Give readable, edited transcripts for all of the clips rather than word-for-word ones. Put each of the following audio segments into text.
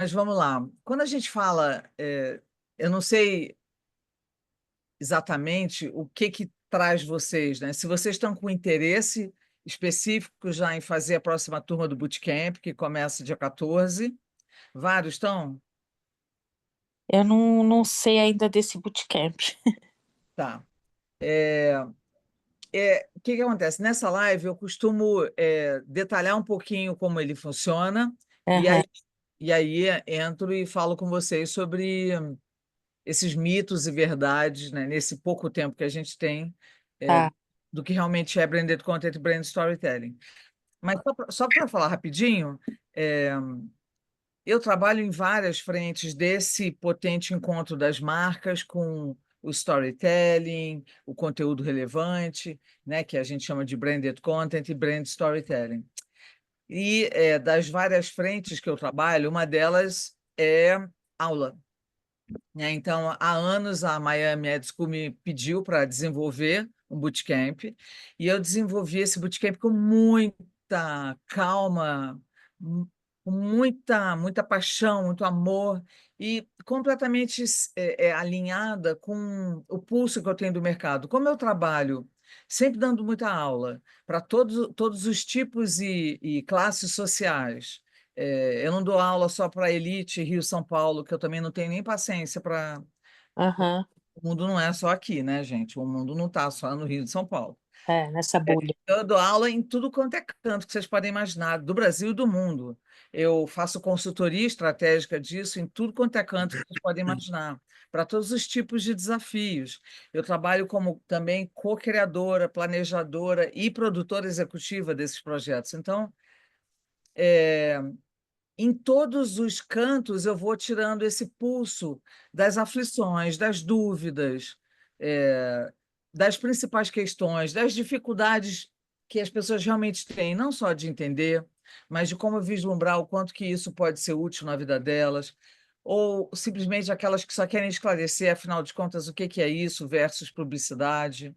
Mas vamos lá. Quando a gente fala, eu não sei exatamente o que traz vocês, né? Se vocês estão com interesse específico já em fazer a próxima turma do bootcamp, que começa dia 14, vários estão? Eu não sei ainda desse bootcamp. Tá. O que acontece? Nessa live eu costumo detalhar um pouquinho como ele funciona, e Aham, aí, e aí entro e falo com vocês sobre esses mitos e verdades, né, nesse pouco tempo que a gente tem, eh, tá. do que realmente é branded content e brand storytelling. Mas só para falar rapidinho, eh, eu trabalho em várias frentes desse potente encontro das marcas com o storytelling, o conteúdo relevante, né, que a gente chama de branded content e brand storytelling. E, das várias frentes que eu trabalho, uma delas é aula. Né, então, há anos a Miami Ed School me pediu para desenvolver um bootcamp, e eu desenvolvi esse bootcamp com muita calma, com muita paixão, muito amor, e completamente alinhada com o pulso que eu tenho do mercado. Como eu trabalho sempre dando muita aula para todos os tipos e classes sociais, eu não dou aula só para elite Rio-São Paulo, que eu também não tenho nem paciência para. Aham. O mundo não é só aqui, né, gente, o mundo não está só no Rio de São Paulo. É, nessa bolha. Eu dou aula em tudo quanto é canto que vocês podem imaginar, do Brasil e do mundo. Eu faço consultoria estratégica disso em tudo quanto é canto que vocês podem imaginar, para todos os tipos de desafios. Eu trabalho como também co-criadora, planejadora e produtora executiva desses projetos. Então, em todos os cantos eu vou tirando esse pulso das aflições, das dúvidas, das principais questões, das dificuldades que as pessoas realmente têm, não só de entender, mas de como vislumbrar o quanto que isso pode ser útil na vida delas, ou simplesmente aquelas que só querem esclarecer, afinal de contas, o que que é isso versus publicidade.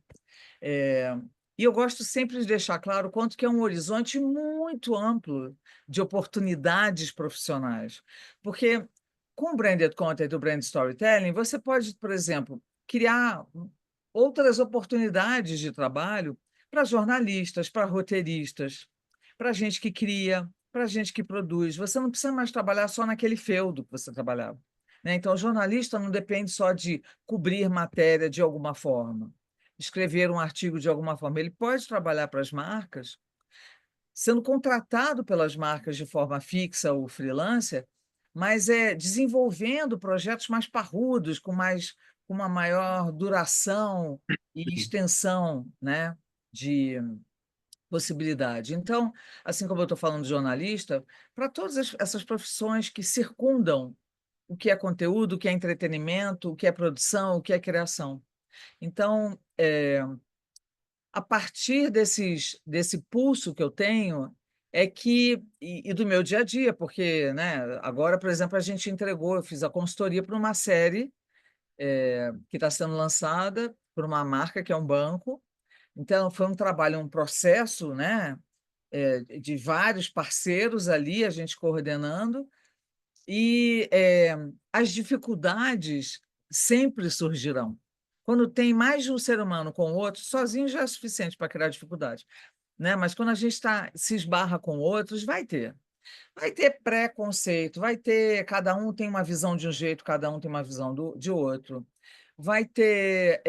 Eh, e eu gosto sempre de deixar claro o quanto que é um horizonte muito amplo de oportunidades profissionais, porque com o branded content e o brand storytelling, você pode, por exemplo, criar outras oportunidades de trabalho para jornalistas, para roteiristas, para gente que cria, para gente que produz. Você não precisa mais trabalhar só naquele feudo que você trabalhava, né? Então, o jornalista não depende só de cobrir matéria de alguma forma, escrever um artigo de alguma forma. Ele pode trabalhar para as marcas, sendo contratado pelas marcas de forma fixa ou freelancer, mas desenvolvendo projetos mais parrudos, com uma maior duração e extensão, né, de possibilidade. Então, assim como eu estou falando de jornalista, para todas essas profissões que circundam o que é conteúdo, o que é entretenimento, o que é produção, o que é criação. Então, a partir desse pulso que eu tenho, é que e do meu dia a dia, porque, né, agora, por exemplo, a gente entregou eu fiz a consultoria para uma série, que está sendo lançada por uma marca que é um banco, então foi um trabalho, um processo, né, de vários parceiros ali, a gente coordenando, e, as dificuldades sempre surgirão. Quando tem mais de um ser humano com o outro, sozinho já é suficiente para criar dificuldade, né, mas quando a gente se esbarra com outros, vai ter. Vai ter preconceito, vai ter cada um tem uma visão de um jeito, cada um tem uma visão de outro. Vai ter,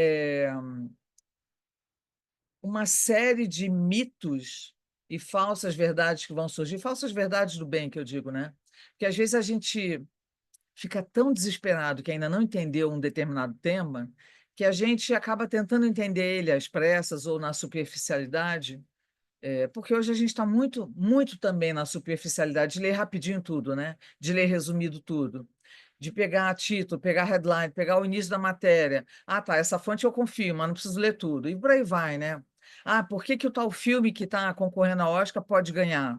uma série de mitos e falsas verdades que vão surgir, falsas verdades do bem que eu digo, né, porque às vezes a gente fica tão desesperado que ainda não entendeu um determinado tema, que a gente acaba tentando entender ele às pressas ou na superficialidade, porque hoje a gente está muito também na superficialidade de ler rapidinho tudo, né, de ler resumido tudo, de pegar título, pegar headline, pegar o início da matéria. "Ah, tá, essa fonte eu confio, mas não preciso ler tudo", e por aí vai, né. "Ah, por que que o tal filme que está concorrendo ao Oscar pode ganhar?".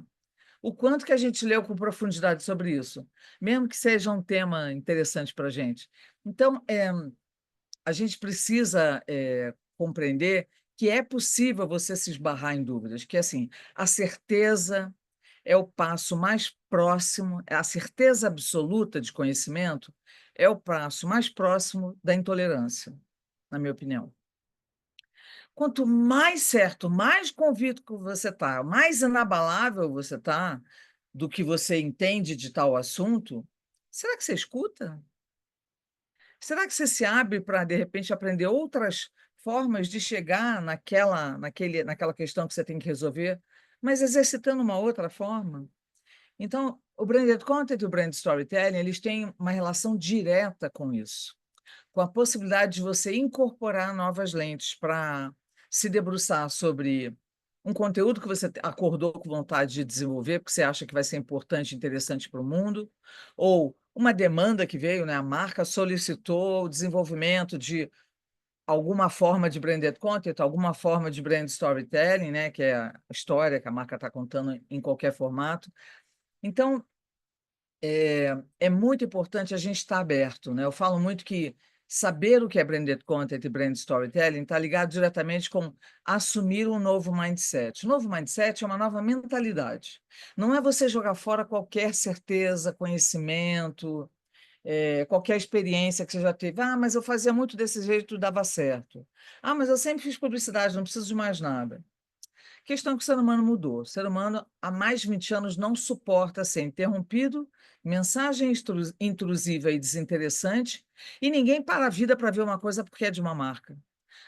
O quanto que a gente leu com profundidade sobre isso? Mesmo que seja um tema interessante para a gente. Então, a gente precisa, compreender que é possível você se esbarrar em dúvidas, que assim, a certeza é o passo mais próximo, a certeza absoluta de conhecimento é o passo mais próximo da intolerância, na minha opinião. Quanto mais certo, mais convicto você está, mais inabalável você está do que você entende de tal assunto, será que você escuta? Será que você se abre para, de repente, aprender outras formas de chegar naquela questão que você tem que resolver, mas exercitando uma outra forma? Então, o branded content e o brand storytelling, eles têm uma relação direta com isso, com a possibilidade de você incorporar novas lentes para se debruçar sobre um conteúdo que você acordou com vontade de desenvolver, porque você acha que vai ser importante e interessante para o mundo, ou uma demanda que veio, né? A marca solicitou o desenvolvimento de alguma forma de branded content, alguma forma de brand storytelling, né? Que é a história que a marca está contando em qualquer formato. Então, é muito importante a gente estar aberto, né? Eu falo muito que saber o que é branded content e brand storytelling está ligado diretamente com assumir um novo mindset. O novo mindset é uma nova mentalidade. Não é você jogar fora qualquer certeza, conhecimento, qualquer experiência que você já teve. Ah, mas eu fazia muito desse jeito, dava certo. Ah, mas eu sempre fiz publicidade, não preciso de mais nada. Questão é que o ser humano mudou. O ser humano, há mais de 20 anos, não suporta ser interrompido, mensagem intrusiva e desinteressante, e ninguém para a vida para ver uma coisa porque é de uma marca.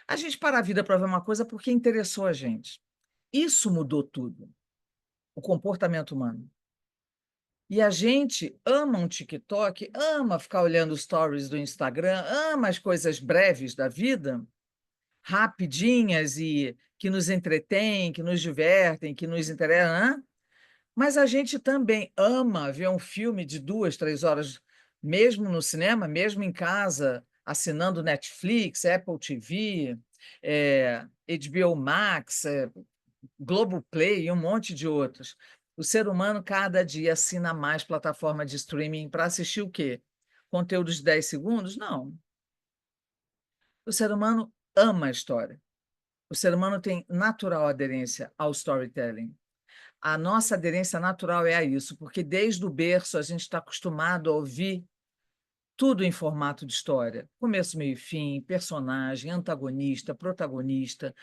A gente para a vida para ver uma coisa porque interessou a gente. Isso mudou tudo, o comportamento humano. E a gente ama um TikTok, ama ficar olhando os stories do Instagram, ama as coisas breves da vida, rapidinhas e que nos entretêm, que nos divertem, que nos interessam, mas a gente também ama ver um filme de 2, 3 horas, mesmo no cinema, mesmo em casa, assinando Netflix, Apple TV, HBO Max, Globoplay e um monte de outros. O ser humano cada dia assina mais plataforma de streaming para assistir o quê? Conteúdos de 10 segundos? Não. O ser humano ama a história. O ser humano tem natural aderência ao storytelling. A nossa aderência natural é a isso, porque desde o berço a gente está acostumado a ouvir tudo em formato de história. Começo, meio e fim, personagem, antagonista, protagonista,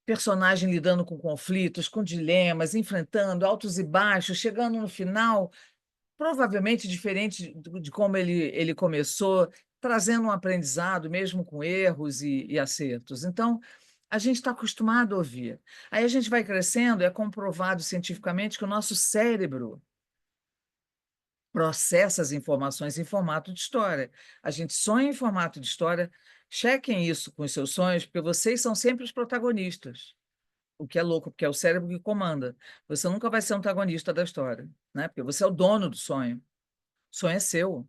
personagem lidando com conflitos, com dilemas, enfrentando altos e baixos, chegando no final, provavelmente diferente de como ele começou, trazendo um aprendizado, mesmo com erros e acertos. Então, a gente está acostumado a ouvir. Aí a gente vai crescendo, é comprovado cientificamente que o nosso cérebro processa as informações em formato de história. A gente sonha em formato de história. Chequem isso com os seus sonhos, porque vocês são sempre os protagonistas. O que é louco, porque é o cérebro que comanda. Você nunca vai ser antagonista da história, né? Porque você é o dono do sonho. O sonho é seu.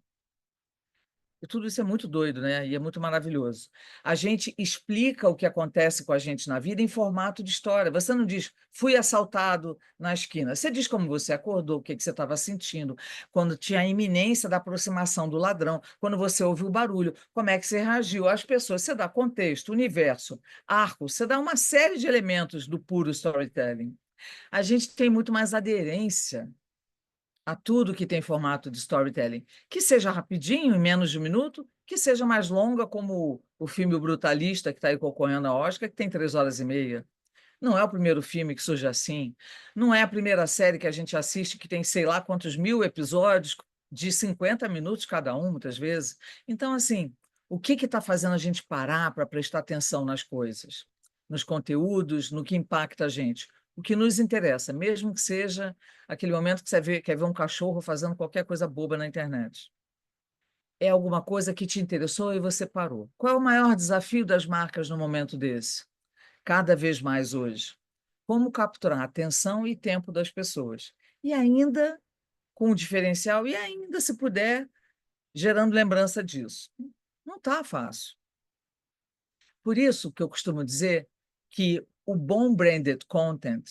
E tudo isso é muito doido, né? E é muito maravilhoso. A gente explica o que acontece com a gente na vida em formato de história. Você não diz, fui assaltado na esquina. Você diz como você acordou, o que que você estava sentindo, quando tinha a iminência da aproximação do ladrão, quando você ouviu o barulho, como é que você reagiu às pessoas. Você dá contexto, universo, arco, você dá uma série de elementos do puro storytelling. A gente tem muito mais aderência a tudo que tem formato de storytelling, que seja rapidinho, em menos de um minuto, que seja mais longa, como o filme O Brutalista, que está aí concorrendo a Oscar, que tem 3 horas e meia. Não é o primeiro filme que surge assim, não é a primeira série que a gente assiste que tem sei lá quantos mil episódios de 50 minutos cada um, muitas vezes. Então, assim, o que está fazendo a gente parar para prestar atenção nas coisas, nos conteúdos, no que impacta a gente? O que nos interessa, mesmo que seja aquele momento que você quer ver um cachorro fazendo qualquer coisa boba na internet. É alguma coisa que te interessou e você parou. Qual é o maior desafio das marcas no momento desse? Cada vez mais hoje. Como capturar a atenção e tempo das pessoas. E ainda com o diferencial, e ainda, se puder, gerando lembrança disso. Não está fácil. Por isso que eu costumo dizer que o bom branded content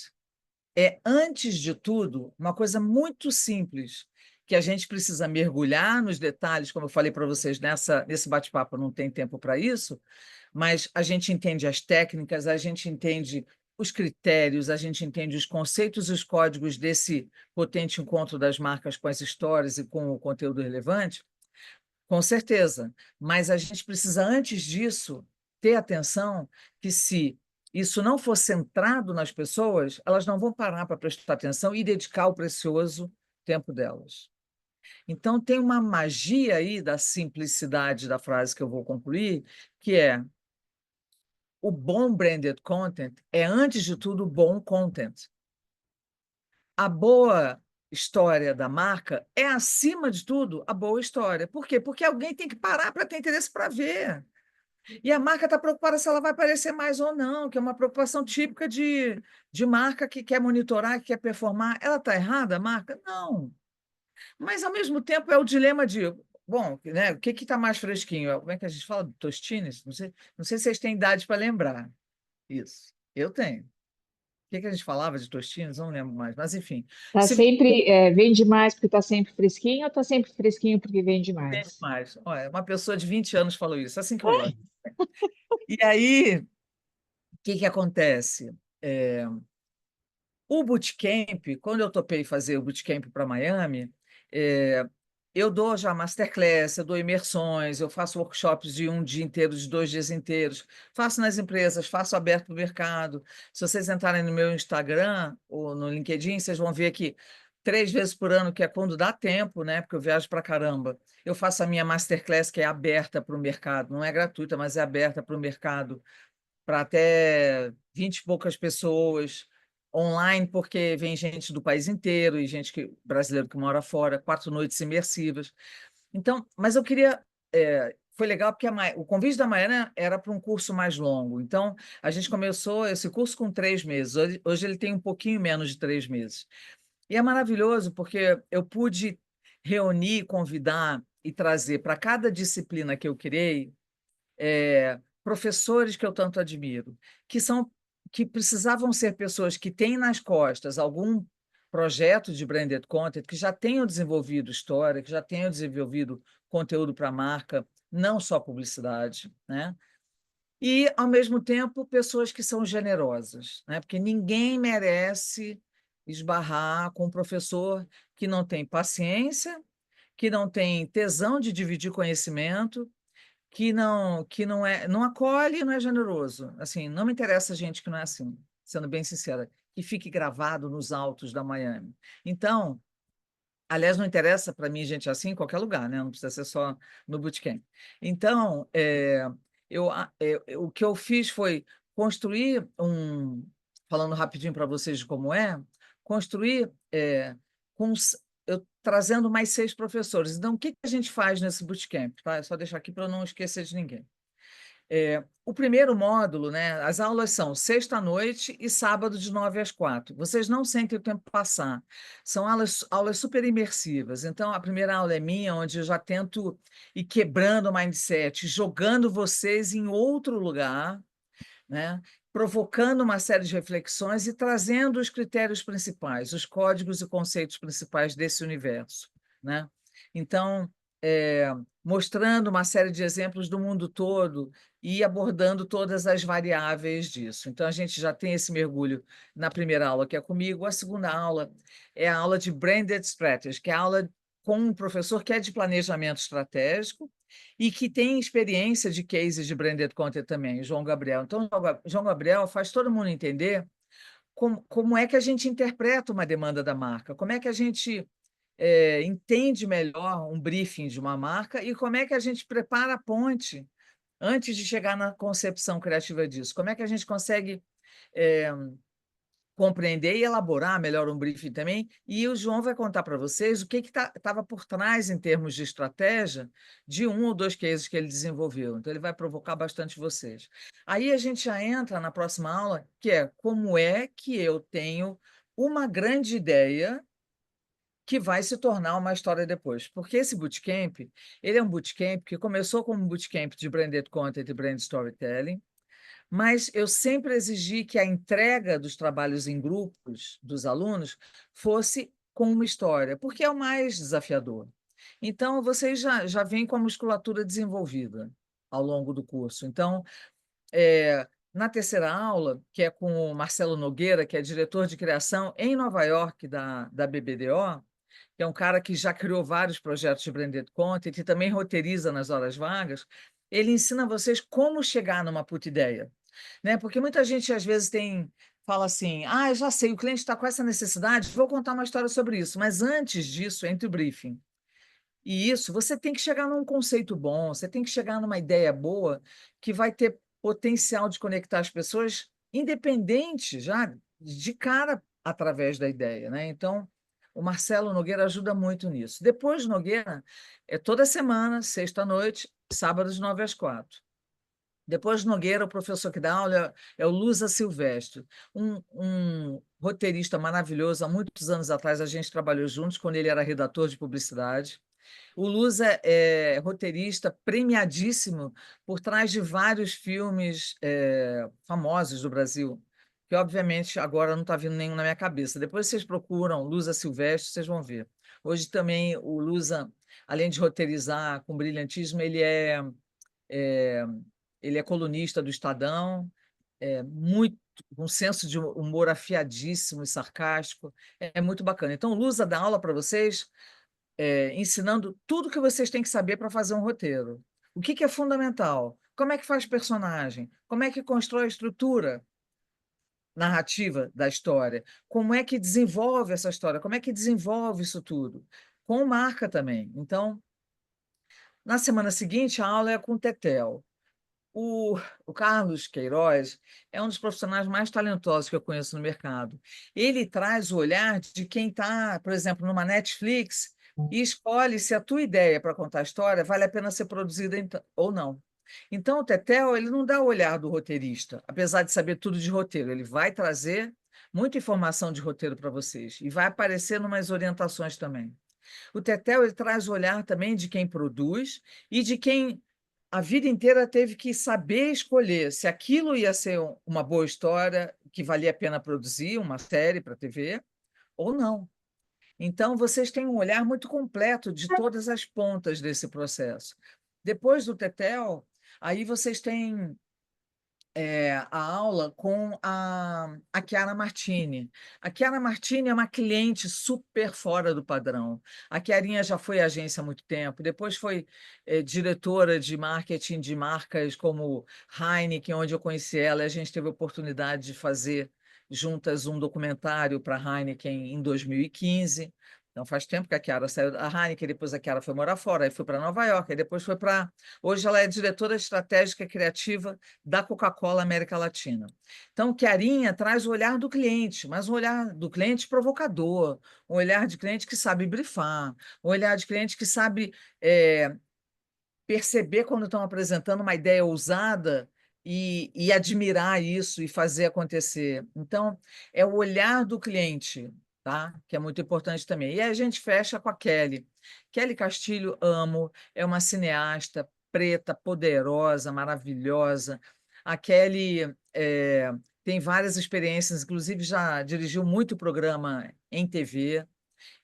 é, antes de tudo, uma coisa muito simples, que a gente precisa mergulhar nos detalhes, como eu falei para vocês nesse bate-papo, não tem tempo para isso, mas a gente entende as técnicas, a gente entende os critérios, a gente entende os conceitos e os códigos desse potente encontro das marcas com as histórias e com o conteúdo relevante, com certeza, mas a gente precisa, antes disso, ter atenção que, se isso não for centrado nas pessoas, elas não vão parar para prestar atenção e dedicar o precioso tempo delas. Então, tem uma magia aí da simplicidade da frase que eu vou concluir, que é: o bom branded content é, antes de tudo, bom content. A boa história da marca é, acima de tudo, a boa história. Por quê? Porque alguém tem que parar para ter interesse para ver. E a marca está preocupada se ela vai aparecer mais ou não, que é uma preocupação típica de marca que quer monitorar, que quer performar. Ela está errada, a marca? Não. Mas, ao mesmo tempo, é o dilema de, bom, né, o que está mais fresquinho? Como é que a gente fala? Tostines? Não sei se vocês têm idade para lembrar isso. Eu tenho. O que a gente falava de Tostines? Não lembro mais, mas enfim. Tá Se sempre, vende mais porque está sempre fresquinho ou está sempre fresquinho porque vende vende mais? mais. Olha, uma pessoa de 20 anos falou isso, assim que eu gosto. E aí, o que acontece? O bootcamp, quando eu topei fazer o bootcamp para Miami, eu dou já masterclass, eu dou imersões, eu faço workshops de um dia inteiro, de 2 dias inteiros, faço nas empresas, faço aberto para o mercado. Se vocês entrarem no meu Instagram ou no LinkedIn, vocês vão ver que 3 vezes por ano, que é quando dá tempo, né? Porque eu viajo para caramba, eu faço a minha masterclass, que é aberta para o mercado, não é gratuita, mas é aberta para o mercado, para até 20 e poucas pessoas, online, porque vem gente do país inteiro e brasileiro que mora fora, 4 noites imersivas. Então, mas eu queria. Foi legal porque o convite da Maiana era para um curso mais longo. Então, a gente começou esse curso com 3 meses. Hoje ele tem um pouquinho menos de 3 meses. E é maravilhoso porque eu pude reunir, convidar e trazer para cada disciplina que eu criei professores que eu tanto admiro, que precisavam ser pessoas que têm nas costas algum projeto de branded content, que já tenham desenvolvido história, que já tenham desenvolvido conteúdo para a marca, não só publicidade, né? E, ao mesmo tempo, pessoas que são generosas, né? Porque ninguém merece esbarrar com um professor que não tem paciência, que não tem tesão de dividir conhecimento, não acolhe e não é generoso. Assim, não me interessa gente que não é assim, sendo bem sincera, que fique gravado nos autos da Miami. Então, aliás, não interessa para mim gente assim em qualquer lugar, né? Não precisa ser só no bootcamp. Então, o que eu fiz foi construir falando rapidinho para vocês de como construir com eu trazendo mais 6 professores. Então, o que a gente faz nesse bootcamp? Tá? Só deixar aqui para eu não esquecer de ninguém. O primeiro módulo, né, as aulas são sexta à noite e sábado de 9 às 4. Vocês não sentem o tempo passar. São aulas super imersivas. Então, a primeira aula é minha, onde eu já tento ir quebrando o mindset, jogando vocês em outro lugar, né, provocando uma série de reflexões e trazendo os critérios principais, os códigos e conceitos principais desse universo, né? Então, mostrando uma série de exemplos do mundo todo e abordando todas as variáveis disso. Então, a gente já tem esse mergulho na primeira aula, que é comigo. A segunda aula é a aula de Branded Strategy, que é a aula com um professor que é de planejamento estratégico e que tem experiência de cases de branded content também, o João Gabriel. Então, João Gabriel faz todo mundo entender como é que a gente interpreta uma demanda da marca, como é que a gente entende melhor um briefing de uma marca e como é que a gente prepara a ponte antes de chegar na concepção criativa disso. Como é que a gente consegue compreender e elaborar melhor um briefing também, e o João vai contar para vocês o que estava por trás em termos de estratégia de um ou dois cases que ele desenvolveu. Então, ele vai provocar bastante vocês. Aí a gente já entra na próxima aula, que é como é que eu tenho uma grande ideia que vai se tornar uma história depois. Porque esse bootcamp, ele é um bootcamp que começou como um bootcamp de branded content e brand storytelling, mas eu sempre exigi que a entrega dos trabalhos em grupos dos alunos fosse com uma história, porque é o mais desafiador. Então, vocês já vêm com a musculatura desenvolvida ao longo do curso. Então, na terceira aula, que é com o Marcelo Nogueira, que é diretor de criação em Nova York da BBDO, que é um cara que já criou vários projetos de branded content e também roteiriza nas horas vagas, ele ensina vocês como chegar numa puta ideia, né? Porque muita gente às vezes fala assim, eu já sei, o cliente está com essa necessidade, vou contar uma história sobre isso, mas antes disso, entre o briefing e isso, você tem que chegar num conceito bom, você tem que chegar numa ideia boa que vai ter potencial de conectar as pessoas, independente já de cara através da ideia, né? Então, o Marcelo Nogueira ajuda muito nisso. Depois, Nogueira, é toda semana, sexta-noite, sábados, 9 às 4. Depois, Nogueira, o professor que dá aula é o Lusa Silvestre, um roteirista maravilhoso. Há muitos anos atrás, a gente trabalhou juntos, quando ele era redator de publicidade. O Lusa é roteirista premiadíssimo por trás de vários filmes famosos do Brasil, que obviamente agora não está vindo nenhum na minha cabeça. Depois vocês procuram Lusa Silvestre, vocês vão ver. Hoje também o Lusa, além de roteirizar com brilhantismo, é, ele é colunista do Estadão, muito um senso de humor afiadíssimo e sarcástico, é muito bacana. Então, o Lusa dá aula para vocês ensinando tudo que vocês têm que saber para fazer um roteiro. O que é fundamental? Como é que faz personagem? Como é que constrói a estrutura narrativa da história? Como é que desenvolve essa história? Como é que desenvolve isso tudo? Com marca também. Então, na semana seguinte, a aula é com o Tetel. O Carlos Queiroz é um dos profissionais mais talentosos que eu conheço no mercado. Ele traz o olhar de quem está, por exemplo, numa Netflix e escolhe se a tua ideia para contar a história vale a pena ser produzida ou não. Então, o Tetel, ele não dá o olhar do roteirista, apesar de saber tudo de roteiro. Ele vai trazer muita informação de roteiro para vocês e vai aparecer umas orientações também. O Tetel, ele traz o olhar também de quem produz e de quem a vida inteira teve que saber escolher se aquilo ia ser uma boa história, que valia a pena produzir, uma série para TV, ou não. Então, vocês têm um olhar muito completo de todas as pontas desse processo. Depois do Tetel, aí vocês têm a aula com a Chiara Martini. A Chiara Martini é uma cliente super fora do padrão. A Chiarinha já foi agência há muito tempo, depois foi diretora de marketing de marcas como Heineken, onde eu conheci ela, e a gente teve a oportunidade de fazer juntas um documentário para a Heineken em 2015. Então, faz tempo que a Chiara saiu da Heineken, depois a Chiara foi morar fora, aí foi para Nova York, aí depois foi para... Hoje ela é diretora estratégica criativa da Coca-Cola América Latina. Então, Chiarinha traz o olhar do cliente, mas um olhar do cliente provocador, um olhar de cliente que sabe brifar, um olhar de cliente que sabe perceber quando estão apresentando uma ideia ousada e admirar isso e fazer acontecer. Então, é o olhar do cliente, tá? Que é muito importante também. E aí a gente fecha com a Kelly. Kelly Castilho, amo, é uma cineasta preta, poderosa, maravilhosa. A Kelly tem várias experiências, inclusive já dirigiu muito programa em TV.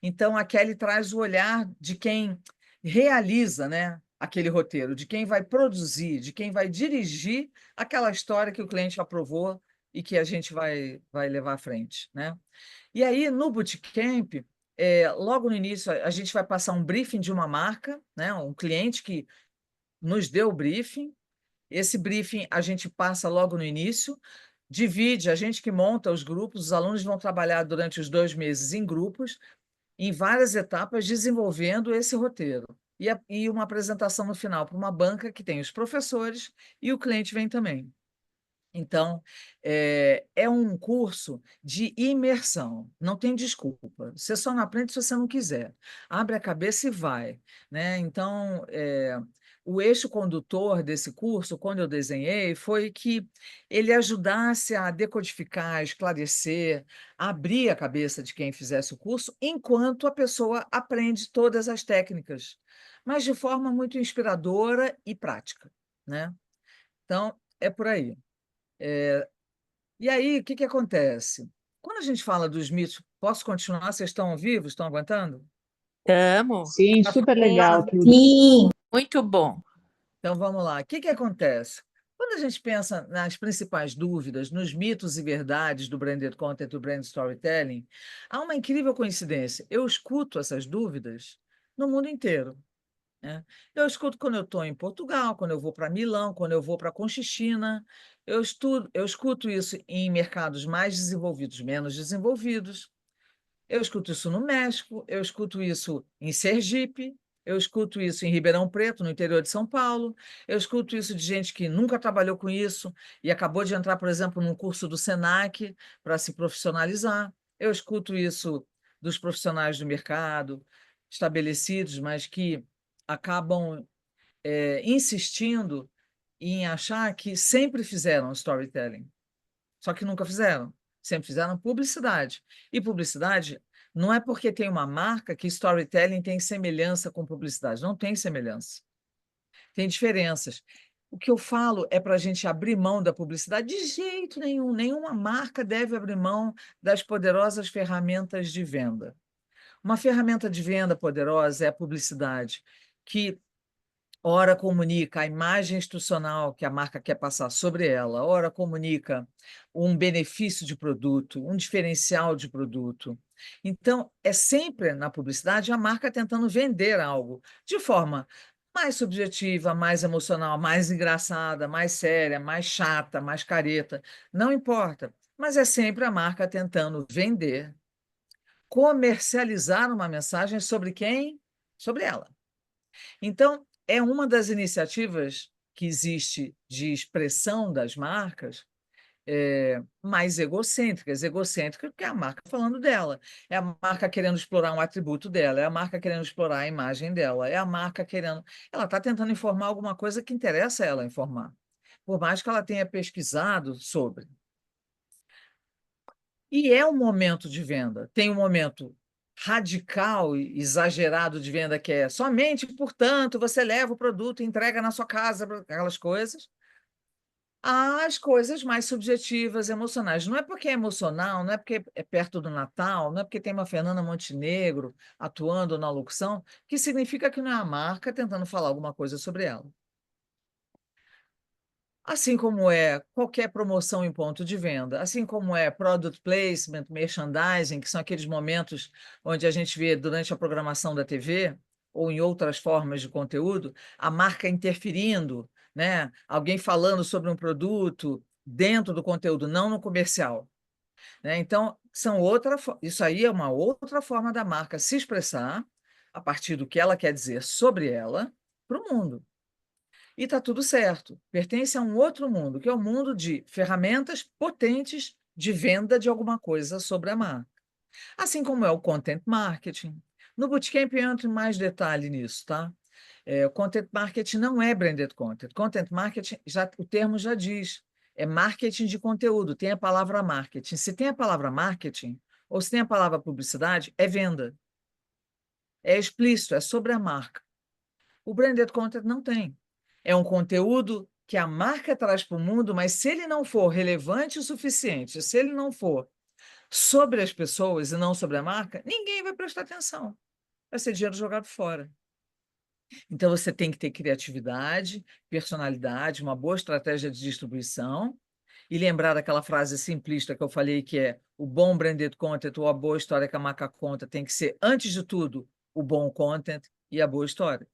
Então, a Kelly traz o olhar de quem realiza, né, aquele roteiro, de quem vai produzir, de quem vai dirigir aquela história que o cliente aprovou e que a gente vai levar à frente, né? E aí, no Bootcamp, logo no início, a gente vai passar um briefing de uma marca, né, um cliente que nos deu o briefing. Esse briefing a gente passa logo no início, divide, a gente que monta os grupos, os alunos vão trabalhar durante os 2 meses em grupos, em várias etapas, desenvolvendo esse roteiro. E uma apresentação no final para uma banca que tem os professores e o cliente vem também. Então, é um curso de imersão, não tem desculpa. Você só não aprende se você não quiser. Abre a cabeça e vai, né? Então, o eixo condutor desse curso, quando eu desenhei, foi que ele ajudasse a decodificar, a esclarecer, a abrir a cabeça de quem fizesse o curso, enquanto a pessoa aprende todas as técnicas, mas de forma muito inspiradora e prática, né? Então, é por aí. E aí, o que acontece? Quando a gente fala dos mitos, posso continuar? Vocês estão vivos? Estão aguentando? Tamo. Sim, Tá super ficando legal, tarde. Cris. Sim. Muito bom. Então vamos lá. O que acontece? Quando a gente pensa nas principais dúvidas, nos mitos e verdades do branded content e do brand storytelling, há uma incrível coincidência. Eu escuto essas dúvidas no mundo inteiro, né? Eu escuto quando eu estou em Portugal, quando eu vou para Milão, quando eu vou para Conchichina. Eu escuto isso em mercados mais desenvolvidos, menos desenvolvidos. Eu escuto isso no México, eu escuto isso em Sergipe, eu escuto isso em Ribeirão Preto, no interior de São Paulo, eu escuto isso de gente que nunca trabalhou com isso e acabou de entrar, por exemplo, num curso do Senac para se profissionalizar. Eu escuto isso dos profissionais do mercado estabelecidos, mas que acabam insistindo em achar que sempre fizeram storytelling. Só que nunca fizeram. Sempre fizeram publicidade. E publicidade não é porque tem uma marca que storytelling tem semelhança com publicidade. Não tem semelhança. Tem diferenças. O que eu falo é para a gente abrir mão da publicidade de jeito nenhum. Nenhuma marca deve abrir mão das poderosas ferramentas de venda. Uma ferramenta de venda poderosa é a publicidade, que ora comunica a imagem institucional que a marca quer passar sobre ela, ora comunica um benefício de produto, um diferencial de produto. Então, é sempre na publicidade a marca tentando vender algo de forma mais subjetiva, mais emocional, mais engraçada, mais séria, mais chata, mais careta, não importa, mas é sempre a marca tentando vender, comercializar uma mensagem sobre quem? Sobre ela. Então, é uma das iniciativas que existe de expressão das marcas, mais egocêntricas. Egocêntrica porque é a marca falando dela, é a marca querendo explorar um atributo dela, é a marca querendo explorar a imagem dela, é a marca querendo ela está tentando informar alguma coisa que interessa a ela informar, por mais que ela tenha pesquisado sobre. E é um momento de venda. Tem um momento radical e exagerado de venda, que é somente, portanto, você leva o produto e entrega na sua casa, aquelas coisas. Há as coisas mais subjetivas, emocionais. Não é porque é emocional, não é porque é perto do Natal, não é porque tem uma Fernanda Montenegro atuando na locução, que significa que não é a marca tentando falar alguma coisa sobre ela. Assim como é qualquer promoção em ponto de venda, assim como é product placement, merchandising, que são aqueles momentos onde a gente vê durante a programação da TV ou em outras formas de conteúdo, a marca interferindo, né? Alguém falando sobre um produto dentro do conteúdo, não no comercial, né? Então, isso aí é uma outra forma da marca se expressar a partir do que ela quer dizer sobre ela para o mundo. E está tudo certo. Pertence a um outro mundo, que é o mundo de ferramentas potentes de venda de alguma coisa sobre a marca. Assim como é o content marketing. No Bootcamp eu entro em mais detalhe nisso, tá? O content marketing não é branded content. Content marketing, o termo já diz, é marketing de conteúdo, tem a palavra marketing. Se tem a palavra marketing, ou se tem a palavra publicidade, é venda. É explícito, é sobre a marca. O branded content não tem. É um conteúdo que a marca traz para o mundo, mas se ele não for relevante o suficiente, se ele não for sobre as pessoas e não sobre a marca, ninguém vai prestar atenção. Vai ser dinheiro jogado fora. Então, você tem que ter criatividade, personalidade, uma boa estratégia de distribuição e lembrar daquela frase simplista que eu falei, que é o bom branded content ou a boa história que a marca conta tem que ser, antes de tudo, o bom content e a boa história.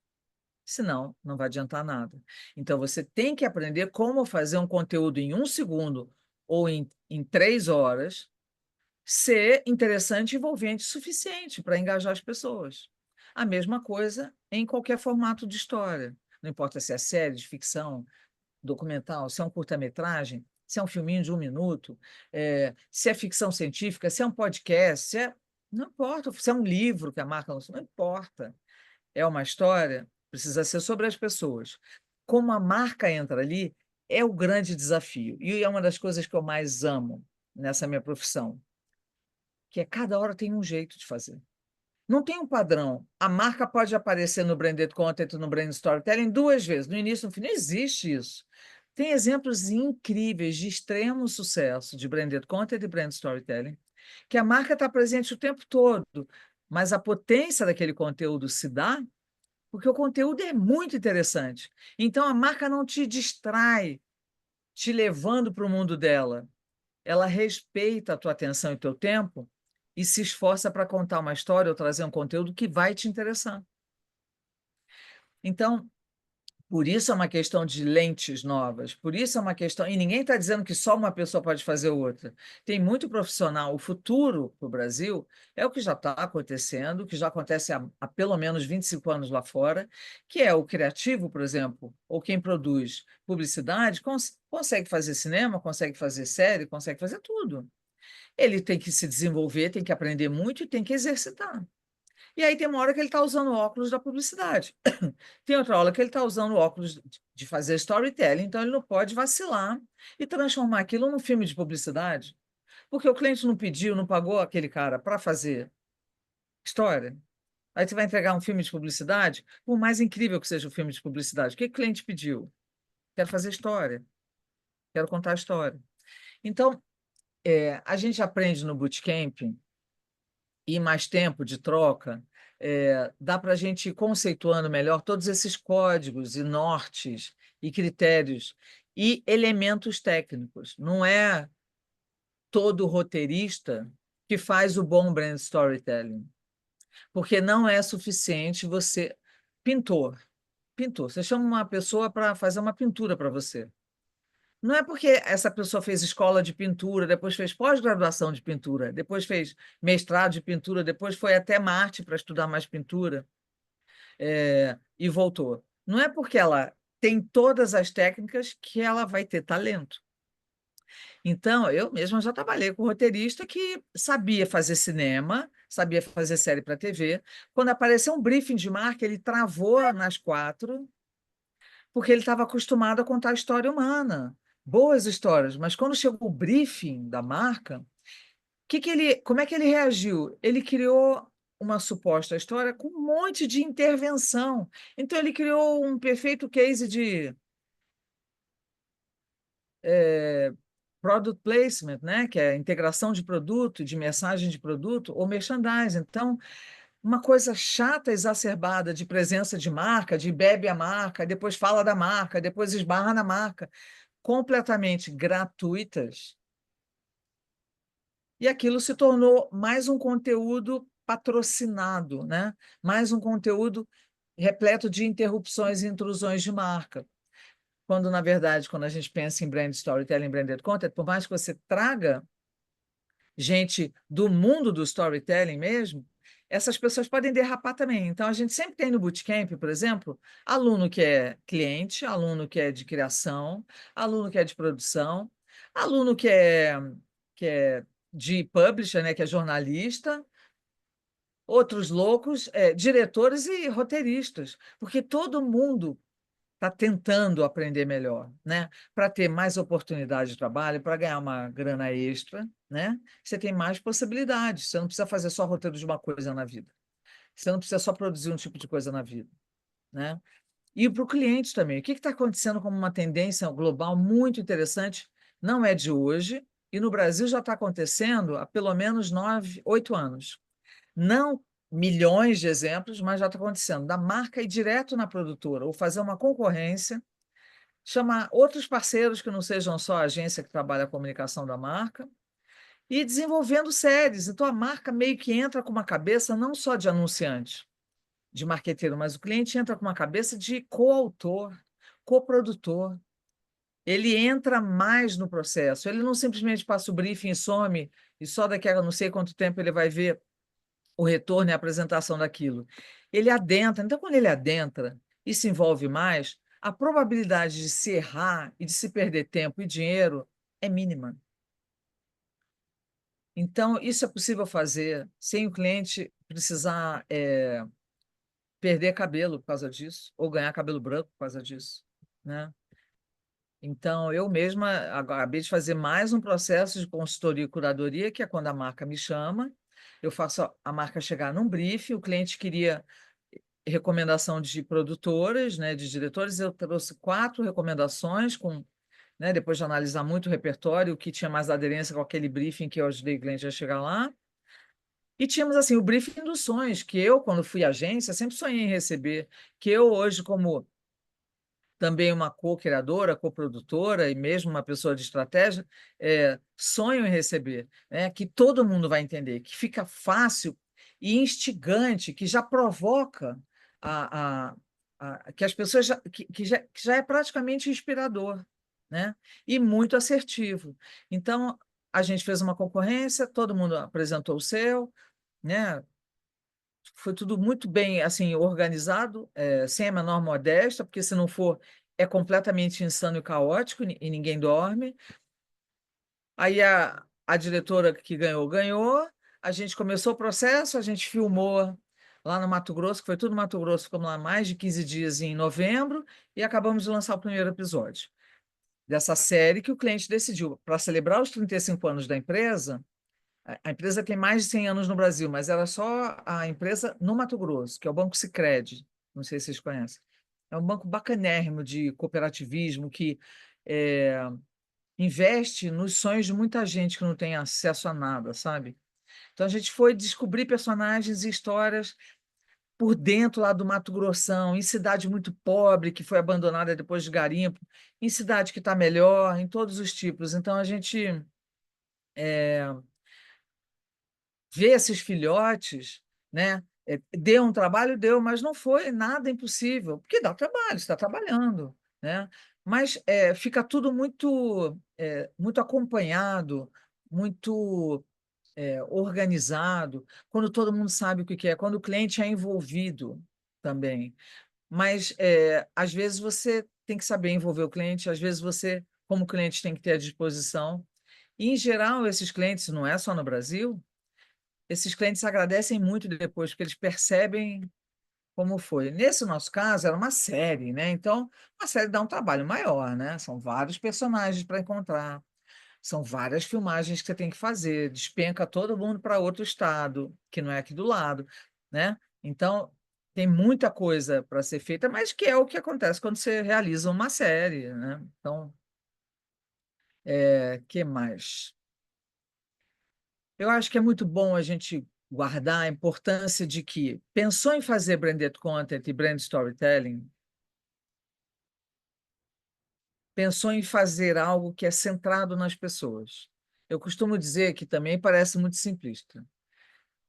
Senão, não vai adiantar nada. Então, você tem que aprender como fazer um conteúdo em 1 segundo ou em 3 horas ser interessante e envolvente o suficiente para engajar as pessoas. A mesma coisa em qualquer formato de história. Não importa se é série de ficção, documental, se é um curta-metragem, se é um filminho de 1 minuto, se é ficção científica, se é um podcast, não importa, se é um livro que a marca lançou, não importa. É uma história, precisa ser sobre as pessoas. Como a marca entra ali, é o grande desafio. E é uma das coisas que eu mais amo nessa minha profissão, que é cada hora tem um jeito de fazer. Não tem um padrão. A marca pode aparecer no branded content, no brand storytelling 2 vezes, no início e no fim. Não existe isso. Tem exemplos incríveis de extremo sucesso de branded content e brand storytelling, que a marca está presente o tempo todo, mas a potência daquele conteúdo se dá porque o conteúdo é muito interessante. Então, a marca não te distrai te levando para o mundo dela, ela respeita a tua atenção e teu tempo e se esforça para contar uma história ou trazer um conteúdo que vai te interessar. Então, por isso é uma questão de lentes novas, por isso é uma questão. E ninguém está dizendo que só uma pessoa pode fazer outra. Tem muito profissional. O futuro para o Brasil é o que já está acontecendo, o que já acontece há pelo menos 25 anos lá fora, que é o criativo, por exemplo, ou quem produz publicidade, consegue fazer cinema, consegue fazer série, consegue fazer tudo. Ele tem que se desenvolver, tem que aprender muito e tem que exercitar. E aí tem uma hora que ele está usando o óculos da publicidade. Tem outra hora que ele está usando o óculos de fazer storytelling, então ele não pode vacilar e transformar aquilo num filme de publicidade, porque o cliente não pediu, não pagou aquele cara para fazer história. Aí você vai entregar um filme de publicidade, por mais incrível que seja o filme de publicidade. O que o cliente pediu? Quero fazer história, quero contar a história. Então, a gente aprende no bootcamp e mais tempo de troca, dá para a gente ir conceituando melhor todos esses códigos e nortes e critérios e elementos técnicos. Não é todo roteirista que faz o bom brand storytelling, porque não é suficiente você... Pintor, pintor. Você chama uma pessoa para fazer uma pintura para você. Não é porque essa pessoa fez escola de pintura, depois fez pós-graduação de pintura, depois fez mestrado de pintura, depois foi até Marte para estudar mais pintura, e voltou. Não é porque ela tem todas as técnicas que ela vai ter talento. Então, eu mesma já trabalhei com roteirista que sabia fazer cinema, sabia fazer série para TV. Quando apareceu um briefing de marca, ele travou nas 4, porque ele estava acostumado a contar a história humana, boas histórias, mas quando chegou o briefing da marca, como é que ele reagiu? Ele criou uma suposta história com um monte de intervenção. Então, ele criou um perfeito case de product placement, né? Que é a integração de produto, de mensagem de produto, ou merchandising. Então, uma coisa chata, exacerbada de presença de marca, de bebe a marca, depois fala da marca, depois esbarra na marca, completamente gratuitas. E aquilo se tornou mais um conteúdo patrocinado, né? Mais um conteúdo repleto de interrupções e intrusões de marca. Quando, na verdade, quando a gente pensa em brand storytelling, branded content, por mais que você traga gente do mundo do storytelling mesmo, essas pessoas podem derrapar também. Então, a gente sempre tem no bootcamp, por exemplo, aluno que é cliente, aluno que é de criação, aluno que é de produção, aluno que é de publisher, né, que é jornalista, outros loucos, diretores e roteiristas, porque todo mundo está tentando aprender melhor, né? Para ter mais oportunidade de trabalho, para ganhar uma grana extra, né? Você tem mais possibilidades. Você não precisa fazer só roteiro de uma coisa na vida. Você não precisa só produzir um tipo de coisa na vida, né? E para o cliente também. O que está acontecendo como uma tendência global muito interessante? Não é de hoje, e no Brasil já está acontecendo há pelo menos 9, 8 anos. Não milhões de exemplos, mas já está acontecendo. Da marca ir direto na produtora, ou fazer uma concorrência, chamar outros parceiros que não sejam só a agência que trabalha a comunicação da marca, e desenvolvendo séries. Então, a marca meio que entra com uma cabeça não só de anunciante, de marqueteiro, mas o cliente entra com uma cabeça de coautor, coprodutor. Ele entra mais no processo. Ele não simplesmente passa o briefing e some, e só daqui a não sei quanto tempo ele vai ver o retorno e a apresentação daquilo. Ele adentra. Então, quando ele adentra e se envolve mais, a probabilidade de se errar e de se perder tempo e dinheiro é mínima. Então, isso é possível fazer sem o cliente precisar perder cabelo por causa disso, ou ganhar cabelo branco por causa disso, né? Então, eu mesma acabei de fazer mais um processo de consultoria e curadoria, que é quando a marca me chama, eu faço a marca chegar num briefing, o cliente queria recomendação de produtoras, né, de diretores, eu trouxe 4 recomendações, né, depois de analisar muito o repertório, o que tinha mais aderência com aquele briefing que eu ajudei o cliente a chegar lá. E tínhamos assim o briefing dos sonhos, que eu, quando fui agência, sempre sonhei em receber, que eu hoje, como também uma co-criadora, coprodutora e mesmo uma pessoa de estratégia, sonham em receber, né? Que todo mundo vai entender, que fica fácil e instigante, que já provoca que as pessoas que já é praticamente inspirador, né? E muito assertivo. Então, a gente fez uma concorrência, todo mundo apresentou o seu, né? Foi tudo muito bem assim organizado, sem a menor modéstia, porque se não for, é completamente insano e caótico e ninguém dorme. Aí a diretora que ganhou, ganhou. A gente começou o processo, a gente filmou lá no Mato Grosso, que foi tudo Mato Grosso, ficamos lá mais de 15 dias em novembro, e acabamos de lançar o primeiro episódio dessa série que o cliente decidiu. Para celebrar os 35 anos da empresa, a empresa tem mais de 100 anos no Brasil, mas era só a empresa no Mato Grosso, que é o Banco Sicredi, não sei se vocês conhecem. É um banco bacanérrimo de cooperativismo que é, investe nos sonhos de muita gente que não tem acesso a nada, sabe? Então a gente foi descobrir personagens e histórias por dentro lá do Mato Grossão, em cidade muito pobre, que foi abandonada depois de garimpo, em cidade que está melhor, em todos os tipos. Então a gente vê esses filhotes, né? Deu um trabalho, deu, mas não foi nada impossível, porque dá trabalho, está trabalhando, né? Mas fica tudo muito acompanhado, muito organizado, quando todo mundo sabe o que que é, quando o cliente é envolvido também. Mas, às vezes, você tem que saber envolver o cliente, às vezes você, como cliente, tem que ter à disposição. E, em geral, esses clientes, não é só no Brasil, esses clientes agradecem muito depois, porque eles percebem como foi. Nesse nosso caso, era uma série, né? Então, uma série dá um trabalho maior, né? São vários personagens para encontrar. São várias filmagens que você tem que fazer, despenca todo mundo para outro estado, que não é aqui do lado, né? Então, tem muita coisa para ser feita, mas que é o que acontece quando você realiza uma série, né? Então, que mais? Eu acho que é muito bom a gente guardar a importância de que pensou em fazer branded content e brand storytelling, pensou em fazer algo que é centrado nas pessoas. Eu costumo dizer que também parece muito simplista,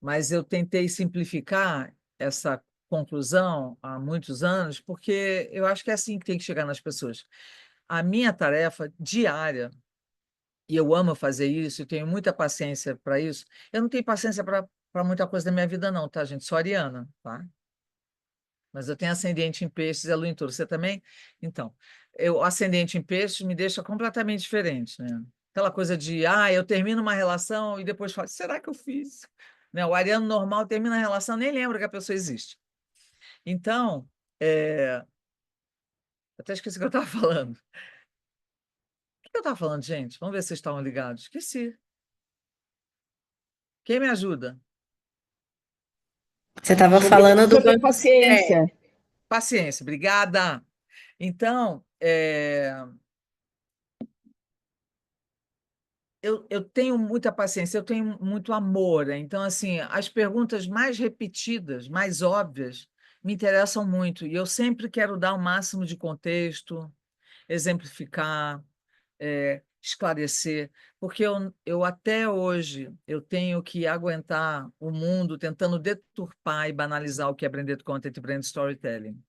mas eu tentei simplificar essa conclusão há muitos anos, porque eu acho que é assim que tem que chegar nas pessoas. A minha tarefa diária, e eu amo fazer isso, e tenho muita paciência para isso. Eu não tenho paciência para muita coisa da minha vida, não, tá, gente? Sou ariana, tá? Mas eu tenho ascendente em peixes e a lua em touro. Você também? Então, o ascendente em peixes me deixa completamente diferente, né? Aquela coisa de, eu termino uma relação e depois falo, será que eu fiz? Né? O ariano normal termina a relação, nem lembra que a pessoa existe. Então, até esqueci o que eu estava falando. O que eu estava falando, gente? Vamos ver se vocês estavam ligados. Esqueci. Quem me ajuda? Você estava falando do Sobre banco. paciência. Paciência, obrigada. Então, eu tenho muita paciência, eu tenho muito amor, né? Então, assim, as perguntas mais repetidas, mais óbvias, me interessam muito. E eu sempre quero dar o máximo de contexto, exemplificar, esclarecer, porque eu até hoje eu tenho que aguentar o mundo tentando deturpar e banalizar o que é branded content e brand storytelling.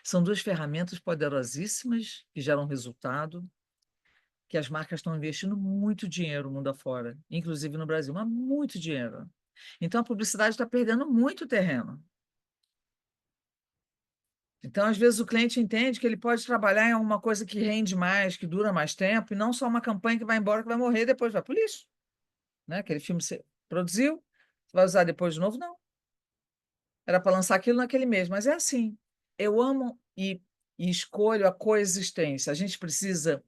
São duas ferramentas poderosíssimas que geram resultado, que as marcas estão investindo muito dinheiro mundo afora, inclusive no Brasil, mas muito dinheiro. Então, a publicidade está perdendo muito terreno. Então, às vezes, o cliente entende que ele pode trabalhar em alguma coisa que rende mais, que dura mais tempo, e não só uma campanha que vai embora, que vai morrer e depois vai para o lixo. Né? Aquele filme você produziu, você vai usar depois de novo? Não. Era para lançar aquilo naquele mês, mas é assim. Eu amo e escolho a coexistência. A gente precisa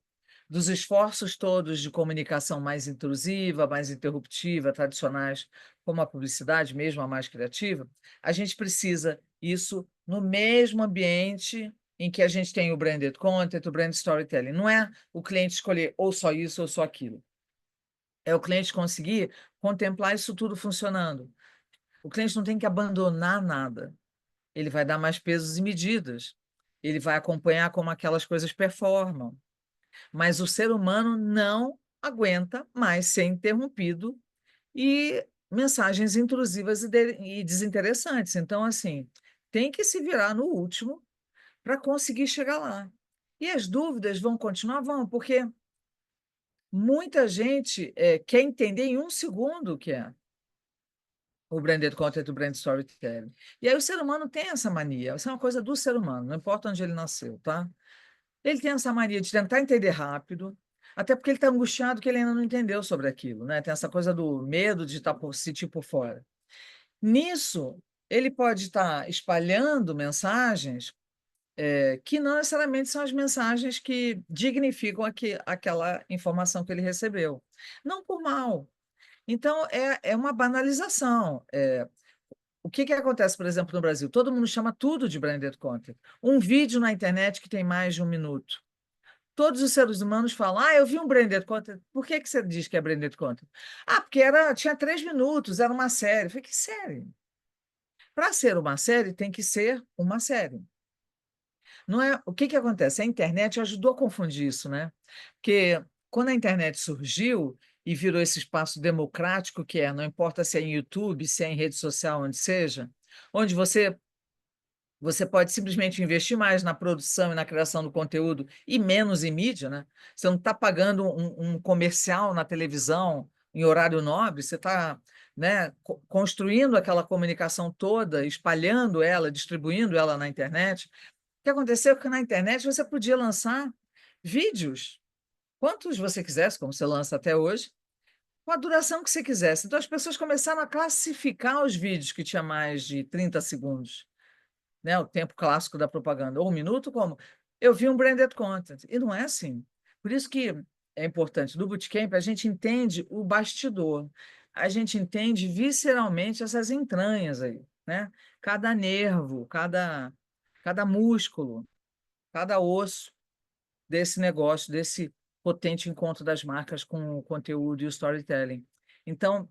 dos esforços todos de comunicação mais intrusiva, mais interruptiva, tradicionais, como a publicidade, mesmo a mais criativa, a gente precisa isso no mesmo ambiente em que a gente tem o branded content, o brand storytelling. Não é o cliente escolher ou só isso ou só aquilo. É o cliente conseguir contemplar isso tudo funcionando. O cliente não tem que abandonar nada. Ele vai dar mais pesos e medidas. ele vai acompanhar como aquelas coisas performam. Mas o ser humano não aguenta mais ser interrompido e mensagens intrusivas e desinteressantes. Então, assim, tem que se virar no último para conseguir chegar lá. E as dúvidas vão continuar? Vão, porque muita gente quer entender em um segundo o que é o branded content, o brand storytelling. E aí o ser humano tem essa mania, isso é uma coisa do ser humano, não importa onde ele nasceu, tá? Ele tem essa mania de tentar entender rápido, até porque ele está angustiado que ele ainda não entendeu sobre aquilo, né? Tem essa coisa do medo de estar por se por fora. Nisso, ele pode estar espalhando mensagens que não necessariamente são as mensagens que dignificam aquela informação que ele recebeu. Não por mal. Então, é uma banalização. O que acontece, por exemplo, no Brasil? Todo mundo chama tudo de branded content. Um vídeo na internet que tem mais de 1 minuto. Todos os seres humanos falam: eu vi um branded content. Por que você diz que é branded content? Porque tinha 3 minutos, era uma série. Eu falei: que série? Para ser uma série, tem que ser uma série. Não é, o que acontece? A internet ajudou a confundir isso, né? Porque quando a internet surgiu e virou esse espaço democrático que não importa se é em YouTube, se é em rede social, onde seja, onde você pode simplesmente investir mais na produção e na criação do conteúdo e menos em mídia, né? Você não está pagando um comercial na televisão em horário nobre, você está, né, construindo aquela comunicação toda, espalhando ela, distribuindo ela na internet. O que aconteceu é que na internet você podia lançar vídeos, quantos você quisesse, como você lança até hoje, com a duração que você quisesse. Então as pessoas começaram a classificar os vídeos que tinha mais de 30 segundos, né, o tempo clássico da propaganda, ou 1 minuto, como eu vi um branded content. E não é assim. Por isso que é importante, no Bootcamp, a gente entende o bastidor, a gente entende visceralmente essas entranhas aí, né? Cada nervo, cada músculo, cada osso desse negócio, desse potente encontro das marcas com o conteúdo e o storytelling. Então,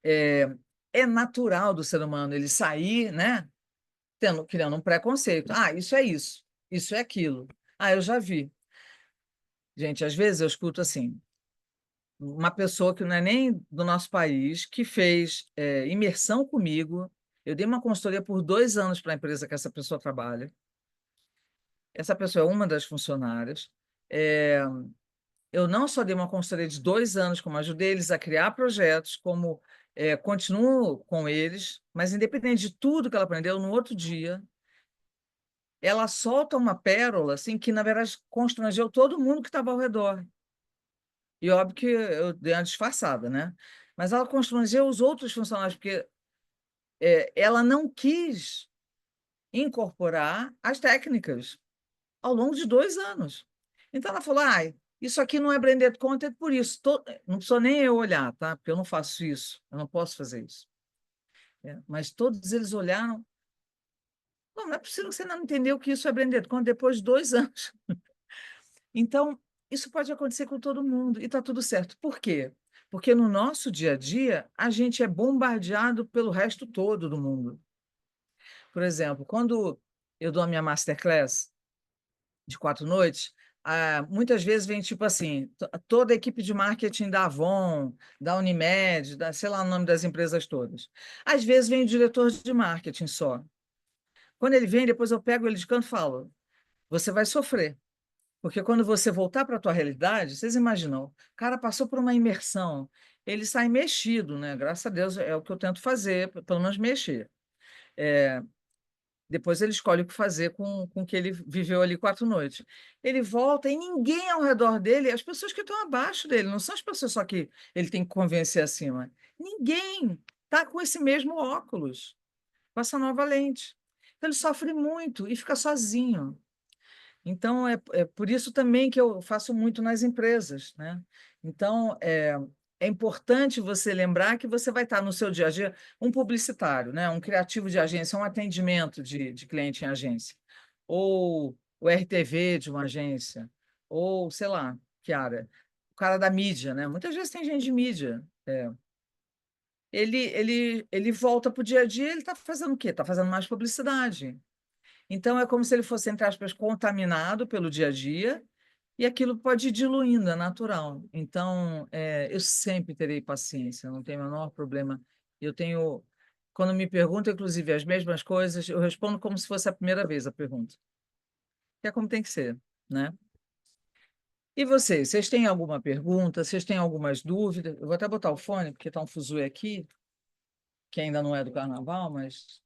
é natural do ser humano ele sair, né, criando um preconceito. Isso é aquilo. Eu já vi. Gente, às vezes eu escuto assim, uma pessoa que não é nem do nosso país, que fez imersão comigo. Eu dei uma consultoria por 2 anos para a empresa que essa pessoa trabalha. Essa pessoa é uma das funcionárias. Eu não só dei uma consultoria de 2 anos, como ajudei eles a criar projetos, como continuo com eles, mas independente de tudo que ela aprendeu, no outro dia ela solta uma pérola, assim, que na verdade constrangeu todo mundo que estava ao redor. E óbvio que eu dei uma disfarçada, né? Mas ela constrangeu os outros funcionários, porque ela não quis incorporar as técnicas ao longo de 2 anos. Então ela falou: isso aqui não é branded content por isso. Não precisou nem eu olhar, tá? Porque eu não faço isso, eu não posso fazer isso. Mas todos eles olharam. Não é possível que você não entendeu que isso é branded content depois de 2 anos. Então, isso pode acontecer com todo mundo e está tudo certo. Por quê? Porque no nosso dia a dia, a gente é bombardeado pelo resto todo do mundo. Por exemplo, quando eu dou a minha masterclass de 4 noites, muitas vezes vem tipo assim, toda a equipe de marketing da Avon, da Unimed, sei lá o nome das empresas todas. Às vezes vem o diretor de marketing só. Quando ele vem, depois eu pego ele de canto e falo: você vai sofrer. Porque quando você voltar para a tua realidade, vocês imaginam, o cara passou por uma imersão, ele sai mexido, né? Graças a Deus é o que eu tento fazer, pelo menos mexer. Depois ele escolhe o que fazer com o que ele viveu ali 4 noites. Ele volta e ninguém ao redor dele, as pessoas que estão abaixo dele, não são as pessoas só que ele tem que convencer acima. Ninguém está com esse mesmo óculos, com essa nova lente. Então ele sofre muito e fica sozinho. Então, é por isso também que eu faço muito nas empresas, né? Então, é importante você lembrar que você vai estar no seu dia a dia, um publicitário, né? Um criativo de agência, um atendimento de cliente em agência, ou o RTV de uma agência, ou, sei lá, que área, o cara da mídia, né? Muitas vezes tem gente de mídia. Ele volta para o dia a dia, ele está fazendo o quê? Está fazendo mais publicidade. Então, é como se ele fosse, entre aspas, contaminado pelo dia a dia, e aquilo pode ir diluindo, é natural. Então, eu sempre terei paciência, não tenho o menor problema. Eu tenho, quando me perguntam, inclusive, as mesmas coisas, eu respondo como se fosse a primeira vez a pergunta, que é como tem que ser, né? E vocês têm alguma pergunta? Vocês têm algumas dúvidas? Eu vou até botar o fone, porque está um fuzuê aqui, que ainda não é do carnaval, mas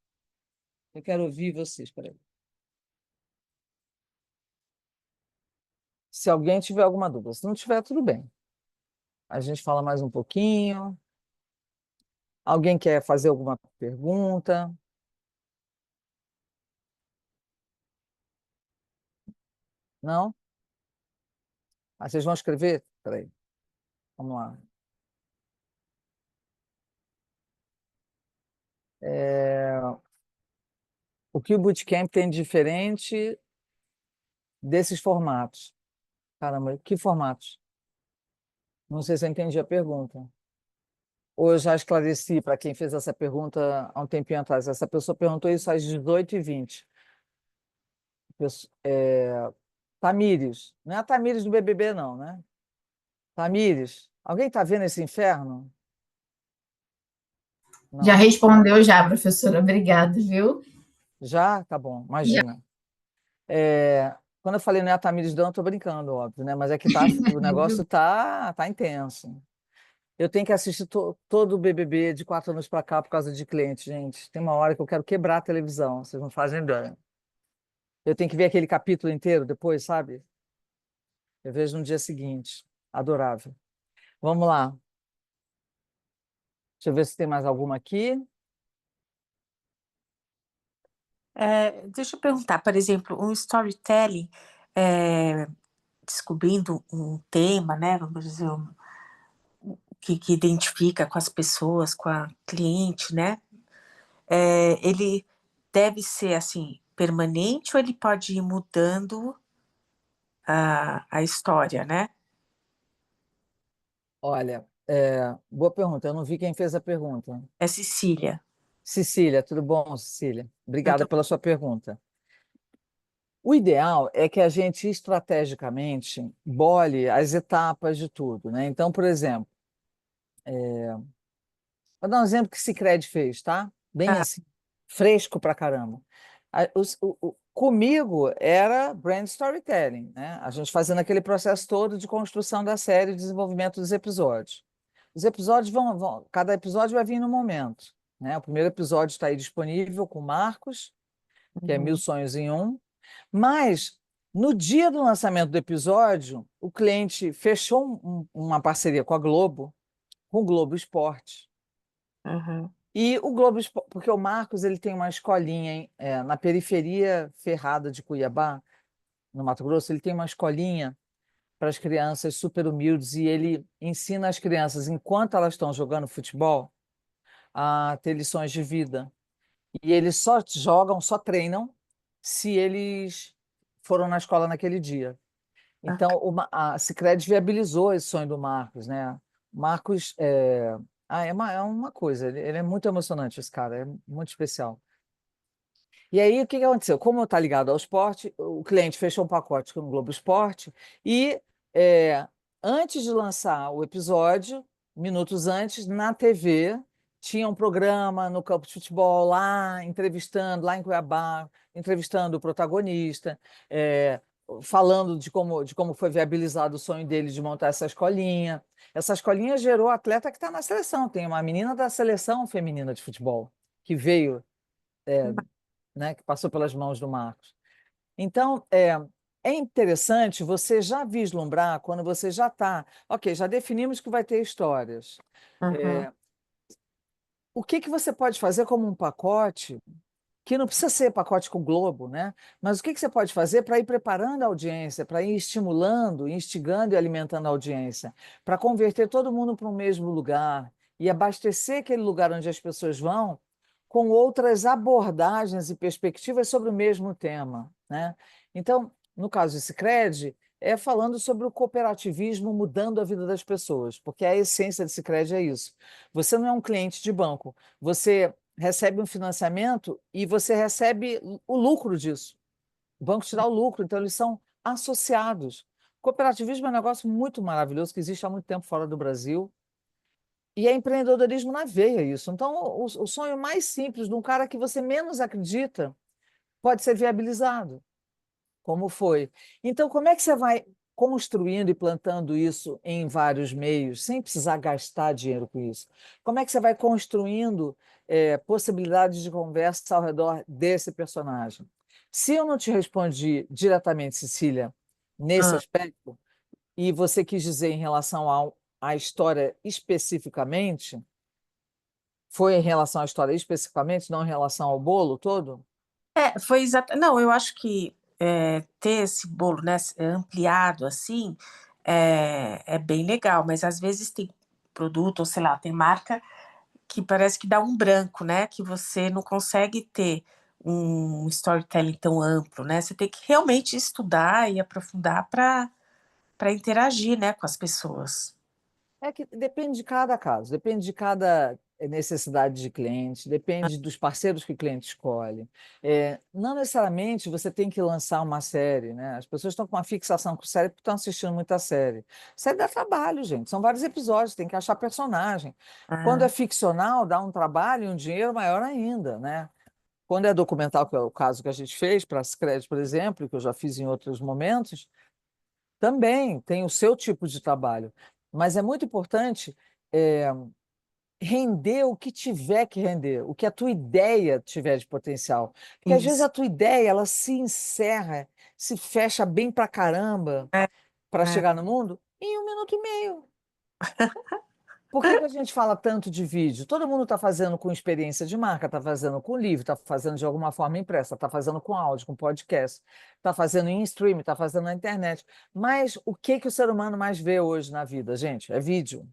eu quero ouvir vocês. Peraí. Se alguém tiver alguma dúvida, se não tiver, tudo bem. A gente fala mais um pouquinho. Alguém quer fazer alguma pergunta? Não? Ah, vocês vão escrever? Peraí, vamos lá. O que o Bootcamp tem de diferente desses formatos? Caramba, que formatos? Não sei se eu entendi a pergunta. Ou eu já esclareci para quem fez essa pergunta há um tempinho atrás. Essa pessoa perguntou isso às 18h20. Tamires, não é a Tamires do BBB, não, né? Tamires, alguém está vendo esse inferno? Já Não. respondeu já, professora. Obrigada, viu? Já? Tá bom, Já. imagina. Quando eu falei não é a Tamires Dão, eu estou brincando, óbvio, né? Mas é que o negócio tá intenso. Eu tenho que assistir todo o BBB de 4 anos para cá por causa de cliente, gente. Tem uma hora que eu quero quebrar a televisão, vocês não fazem ideia. Eu tenho que ver aquele capítulo inteiro depois, sabe? Eu vejo no dia seguinte. Adorável. Vamos lá. Deixa eu ver se tem mais alguma aqui. Deixa eu perguntar, por exemplo, um storytelling, é, descobrindo um tema, né? Vamos dizer, que identifica com as pessoas, com a cliente, né? Ele deve ser assim, permanente ou ele pode ir mudando a história, né? Olha, boa pergunta. Eu não vi quem fez a pergunta. É Cecília. Cecília, tudo bom, Cecília? Eu Obrigada tô... pela sua pergunta. O ideal é que a gente estrategicamente bole as etapas de tudo, né? Então, por exemplo, vou dar um exemplo que o Sicredi fez, tá? Bem Ah, assim, fresco pra caramba. Comigo era brand storytelling, né? A gente fazendo aquele processo todo de construção da série e desenvolvimento dos episódios. Os episódios cada episódio vai vir no momento, né? O primeiro episódio está aí disponível com o Marcos, que é Mil uhum, Sonhos em Um, mas no dia do lançamento do episódio, o cliente fechou uma parceria com a Globo, com o Globo Esporte. uhum, E o Globo Esporte, porque o Marcos ele tem uma escolinha na periferia ferrada de Cuiabá, no Mato Grosso, ele tem uma escolinha para as crianças super humildes e ele ensina as crianças, enquanto elas estão jogando futebol, a ter lições de vida. E eles só jogam, só treinam, se eles foram na escola naquele dia. Então, a Sicredi viabilizou esse sonho do Marcos, né? O Marcos é uma coisa, ele é muito emocionante, esse cara, é muito especial. E aí, o que que aconteceu? Como está ligado ao esporte, o cliente fechou um pacote com o Globo Esporte e, é, antes de lançar o episódio, minutos antes, na TV, tinha um programa no campo de futebol lá, entrevistando, lá em Cuiabá, entrevistando o protagonista, falando de como foi viabilizado o sonho dele de montar essa escolinha. Essa escolinha gerou atleta que está na seleção. Tem uma menina da seleção feminina de futebol que veio, né, que passou pelas mãos do Marcos. Então, é interessante você já vislumbrar quando você já está. Ok, já definimos que vai ter histórias. uhum. O que que você pode fazer como um pacote, que não precisa ser pacote com Globo, né? Mas o que que você pode fazer para ir preparando a audiência, para ir estimulando, instigando e alimentando a audiência, para converter todo mundo para um mesmo lugar e abastecer aquele lugar onde as pessoas vão com outras abordagens e perspectivas sobre o mesmo tema, né? Então, no caso do Sicredi, é falando sobre o cooperativismo mudando a vida das pessoas, porque a essência do Sicredi é isso. Você não é um cliente de banco, você recebe um financiamento e você recebe o lucro disso. O banco te dá o lucro, então eles são associados. Cooperativismo é um negócio muito maravilhoso que existe há muito tempo fora do Brasil. E é empreendedorismo na veia isso. Então, o sonho mais simples de um cara que você menos acredita pode ser viabilizado, como foi. Então, como é que você vai construindo e plantando isso em vários meios, sem precisar gastar dinheiro com isso? Como é que você vai construindo possibilidades de conversa ao redor desse personagem? Se eu não te respondi diretamente, Cecília, nesse Ah, aspecto, e você quis dizer em relação à história especificamente, foi em relação à história especificamente, não em relação ao bolo todo? foi exato. Não, eu acho que ter esse bolo, né, ampliado assim, é bem legal, mas às vezes tem produto, ou sei lá, tem marca que parece que dá um branco, né? Que você não consegue ter um storytelling tão amplo, né? Você tem que realmente estudar e aprofundar para interagir, né, com as pessoas. É que depende de cada caso, depende de cada necessidade de cliente, depende dos parceiros que o cliente escolhe. Não necessariamente você tem que lançar uma série, né? As pessoas estão com uma fixação com série porque estão assistindo muita série. Série dá trabalho, gente, são vários episódios, tem que achar personagem. Quando é Ah, ficcional, dá um trabalho e um dinheiro maior ainda, né? Quando é documental, que é o caso que a gente fez para a Sicredi, por exemplo, que eu já fiz em outros momentos, também tem o seu tipo de trabalho, mas é muito importante eh, render o que tiver que render, o que a tua ideia tiver de potencial. Porque às vezes isso. a tua ideia ela se encerra, se fecha bem pra caramba É, para é, chegar no mundo em 1 minuto e meio. Por que que a gente fala tanto de vídeo? Todo mundo está fazendo com experiência de marca, está fazendo com livro, está fazendo de alguma forma impressa, está fazendo com áudio, com podcast, está fazendo em streaming, está fazendo na internet. Mas o que que o ser humano mais vê hoje na vida, gente? É vídeo.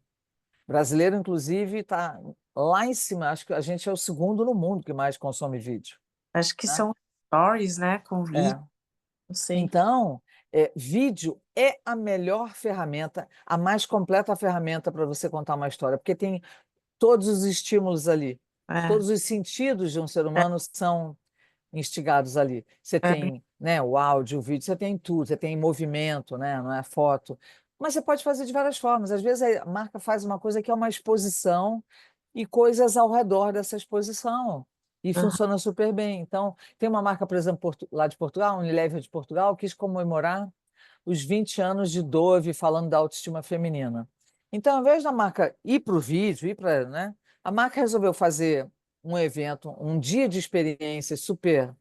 O brasileiro, inclusive, está lá em cima. Acho que a gente é o segundo no mundo que mais consome vídeo, acho que né? são stories, né, com vídeo, É. não sei. Então, vídeo é a melhor ferramenta, a mais completa ferramenta para você contar uma história, porque tem todos os estímulos ali, É, todos os sentidos de um ser é, humano são instigados ali. Você é, tem, né, o áudio, o vídeo, você tem tudo, você tem movimento, né, não é foto. Mas você pode fazer de várias formas. Às vezes a marca faz uma coisa que é uma exposição e coisas ao redor dessa exposição. E aham, funciona super bem. Então, tem uma marca, por exemplo, lá de Portugal, Unilever de Portugal, quis comemorar os 20 anos de Dove falando da autoestima feminina. Então, ao invés da marca ir para o vídeo, né, a marca resolveu fazer um evento, um dia de experiências super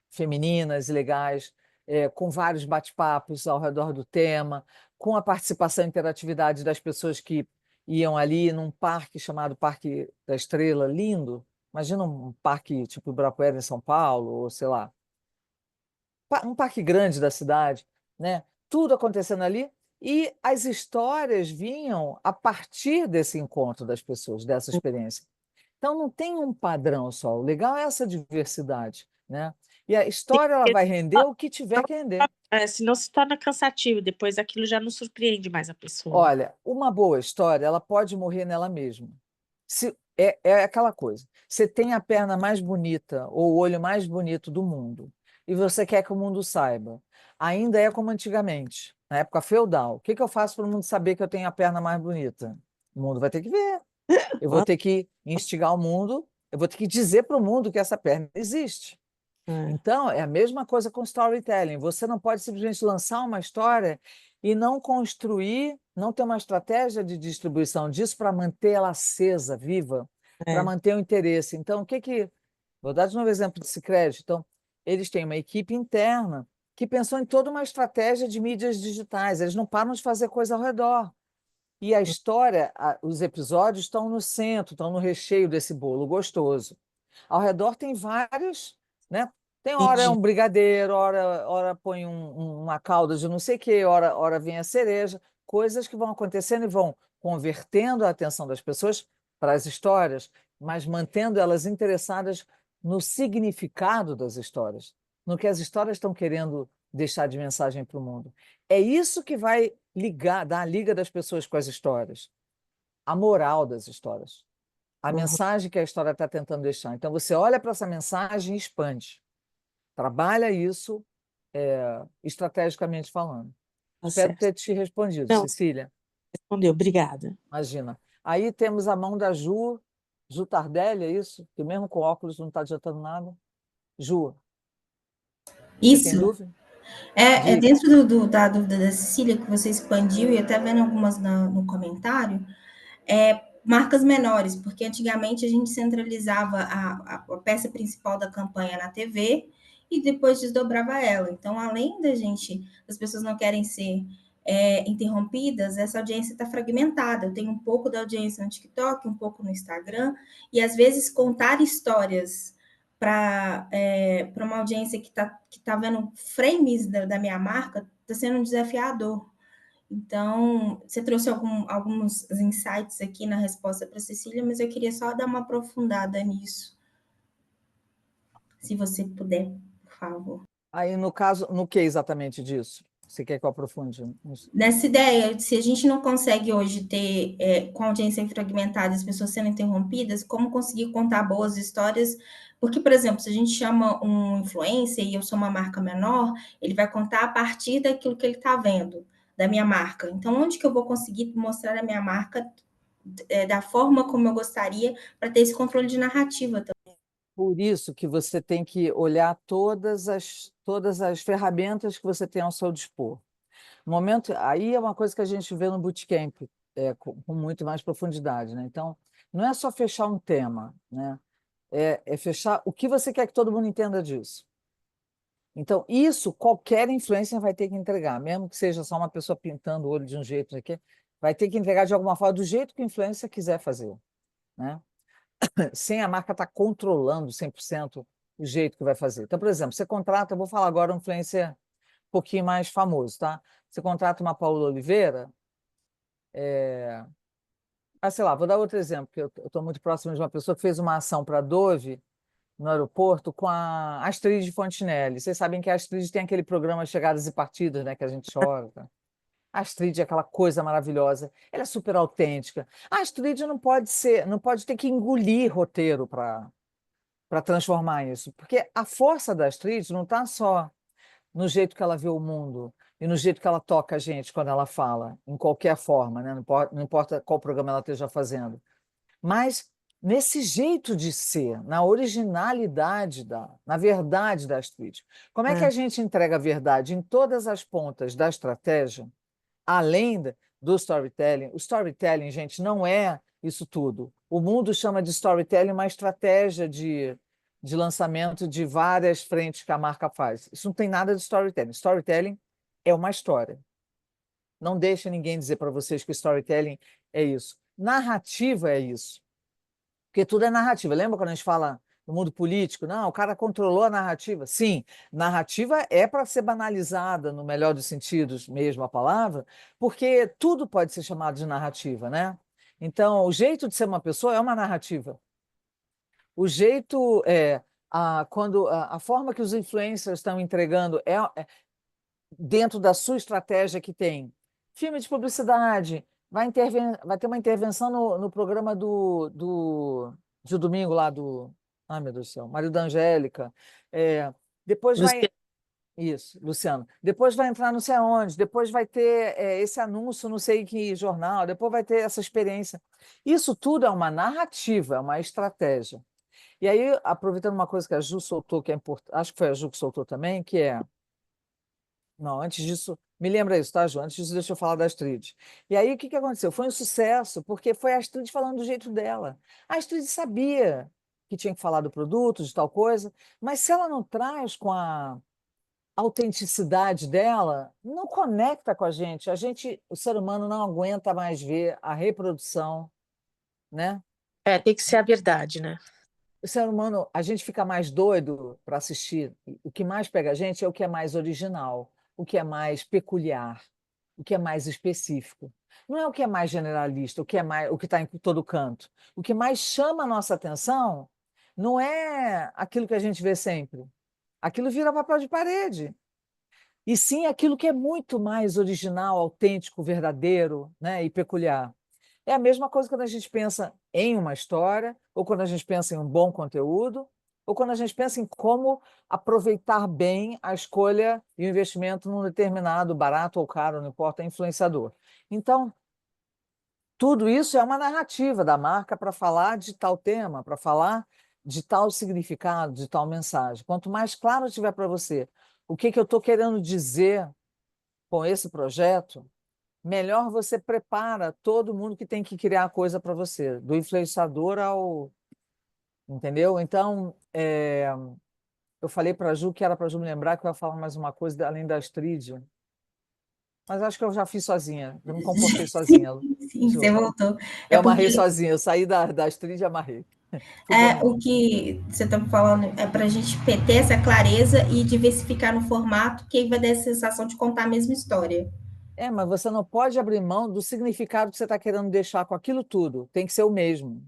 femininas e legais, com vários bate-papos ao redor do tema, com a participação e interatividade das pessoas que iam ali num parque chamado Parque da Estrela, lindo. Imagina um parque tipo Ibirapuera em São Paulo, ou sei lá, um parque grande da cidade, né? Tudo acontecendo ali e as histórias vinham a partir desse encontro das pessoas, dessa experiência. Então não tem um padrão só. O legal é essa diversidade, né? E a história ela vai render o que tiver que render. senão se torna cansativo, depois aquilo já não surpreende mais a pessoa, né? Olha, uma boa história, ela pode morrer nela mesma. É aquela coisa. Você tem a perna mais bonita ou o olho mais bonito do mundo e você quer que o mundo saiba. Ainda é como antigamente, na época feudal. O que que eu faço para o mundo saber que eu tenho a perna mais bonita? O mundo vai ter que ver. Eu vou ter que instigar o mundo, eu vou ter que dizer para o mundo que essa perna existe. É, Então, é a mesma coisa com storytelling. Você não pode simplesmente lançar uma história e não construir, não ter uma estratégia de distribuição disso para manter ela acesa, viva, para é, manter o interesse. Então, o que que. Vou dar de novo exemplo de Sicredi. Então, eles têm uma equipe interna que pensou em toda uma estratégia de mídias digitais. Eles não param de fazer coisa ao redor. E a história, os episódios estão no centro, estão no recheio desse bolo gostoso. Ao redor tem vários, né? Tem hora é entendi. um brigadeiro, hora põe uma calda de não sei o quê, hora vem a cereja, coisas que vão acontecendo e vão convertendo a atenção das pessoas para as histórias, mas mantendo elas interessadas no significado das histórias, no que as histórias estão querendo deixar de mensagem para o mundo. É isso que vai ligar, dar a liga das pessoas com as histórias, a moral das histórias. a Uhum. mensagem que a história está tentando deixar. Então, você olha para essa mensagem e expande. Trabalha isso estrategicamente falando. Tá Espero certo. ter te respondido, Não, Cecília. respondeu, obrigada. Imagina. Aí temos a mão da Ju Tardelli, é isso? Que mesmo com óculos não está adiantando nada. Ju, você tem Isso, dúvida? é Diga. dentro da dúvida da Cecília, que você expandiu, e até vendo algumas no comentário, marcas menores, porque antigamente a gente centralizava a peça principal da campanha na TV e depois desdobrava ela. Então, além das pessoas não querem ser interrompidas, essa audiência está fragmentada. Eu tenho um pouco da audiência no TikTok, um pouco no Instagram, e às vezes contar histórias para uma audiência que tá vendo frames da minha marca está sendo um desafiador. Então, você trouxe alguns insights aqui na resposta para a Cecília, mas eu queria só dar uma aprofundada nisso, se você puder, por favor. Aí, no caso, no que exatamente disso? Você quer que eu aprofunde? Nessa ideia, se a gente não consegue hoje ter, com a audiência fragmentada, as pessoas sendo interrompidas, como conseguir contar boas histórias? Porque, por exemplo, se a gente chama um influencer e eu sou uma marca menor, ele vai contar a partir daquilo que ele está vendo, da minha marca. Então, onde que eu vou conseguir mostrar a minha marca da forma como eu gostaria, para ter esse controle de narrativa também? Por isso que você tem que olhar todas as ferramentas que você tem ao seu dispor. No momento, aí é uma coisa que a gente vê no bootcamp, com muito mais profundidade, né? Então, não é só fechar um tema, né? É fechar o que você quer que todo mundo entenda disso. Então, isso qualquer influencer vai ter que entregar, mesmo que seja só uma pessoa pintando o olho de um jeito aqui, vai ter que entregar de alguma forma, do jeito que o influencer quiser fazer, né? Sem a marca estar controlando 100% o jeito que vai fazer. Então, por exemplo, você contrata, eu vou falar agora um influencer um pouquinho mais famoso, tá? Você contrata uma Paula Oliveira, sei lá, vou dar outro exemplo, porque eu estou muito próximo de uma pessoa que fez uma ação para a Dove no aeroporto com a Astrid Fontinelli. Vocês sabem que a Astrid tem aquele programa Chegadas e Partidas, né, que a gente chora. Tá? A Astrid é aquela coisa maravilhosa. Ela é super autêntica. A Astrid não pode ter que engolir roteiro para transformar isso, porque a força da Astrid não está só no jeito que ela vê o mundo e no jeito que ela toca a gente quando ela fala, em qualquer forma, né? Não importa qual programa ela esteja fazendo, mas nesse jeito de ser, na originalidade, na verdade da Astrid. Como é que a gente entrega a verdade em todas as pontas da estratégia, além do storytelling? O storytelling, gente, não é isso tudo. O mundo chama de storytelling uma estratégia de lançamento de várias frentes que a marca faz. Isso não tem nada de storytelling. Storytelling é uma história. Não deixe ninguém dizer para vocês que storytelling é isso. Narrativa é isso. Porque tudo é narrativa. Lembra quando a gente fala no mundo político? Não, o cara controlou a narrativa. Sim, narrativa é para ser banalizada, no melhor dos sentidos, mesmo a palavra, porque tudo pode ser chamado de narrativa, né? Então, o jeito de ser uma pessoa é uma narrativa. O jeito quando a forma que os influencers estão entregando é dentro da sua estratégia que tem filme de publicidade, vai ter uma intervenção no programa de domingo lá do. Ai, meu Deus do céu, marido da Angélica. Depois vai. Luciana, Isso, Luciano. Depois vai entrar não sei aonde, depois vai ter esse anúncio, não sei em que jornal, depois vai ter essa experiência. Isso tudo é uma narrativa, é uma estratégia. E aí, aproveitando uma coisa que a Ju soltou, que é importante, acho que foi a Ju que soltou também, que é. Não, antes disso, me lembra isso, tá, Ju? Antes disso, deixa eu falar da Astrid. E aí, o que aconteceu? Foi um sucesso, porque foi a Astrid falando do jeito dela. A Astrid sabia que tinha que falar do produto, de tal coisa, mas se ela não traz com a autenticidade dela, não conecta com a gente. O ser humano não aguenta mais ver a reprodução, né? tem que ser a verdade, né? O ser humano, a gente fica mais doido para assistir. O que mais pega a gente é o que é mais original, o que é mais peculiar, o que é mais específico. Não é o que é mais generalista, o que está em todo canto. O que mais chama a nossa atenção não é aquilo que a gente vê sempre. Aquilo vira papel de parede. E sim aquilo que é muito mais original, autêntico, verdadeiro, né, e peculiar. É a mesma coisa quando a gente pensa em uma história, ou quando a gente pensa em um bom conteúdo, ou quando a gente pensa em como aproveitar bem a escolha e o investimento num determinado, barato ou caro, não importa, influenciador. Então, tudo isso é uma narrativa da marca para falar de tal tema, para falar de tal significado, de tal mensagem. Quanto mais claro tiver para você o que eu estou querendo dizer com esse projeto, melhor você prepara todo mundo que tem que criar a coisa para você, do influenciador ao. Entendeu? Então, eu falei para a Ju que era para a Ju me lembrar que eu ia falar mais uma coisa além da Astrid, mas acho que eu já fiz sozinha, eu me comportei sozinha, Sim, você Ju. voltou. É Eu amarrei porque sozinha, eu saí da Astrid e amarrei. Fui o dormir. que você está falando é para a gente ter essa clareza e diversificar no formato, que aí vai dar essa sensação de contar a mesma história. Mas você não pode abrir mão do significado que você está querendo deixar com aquilo tudo. Tem que ser o mesmo.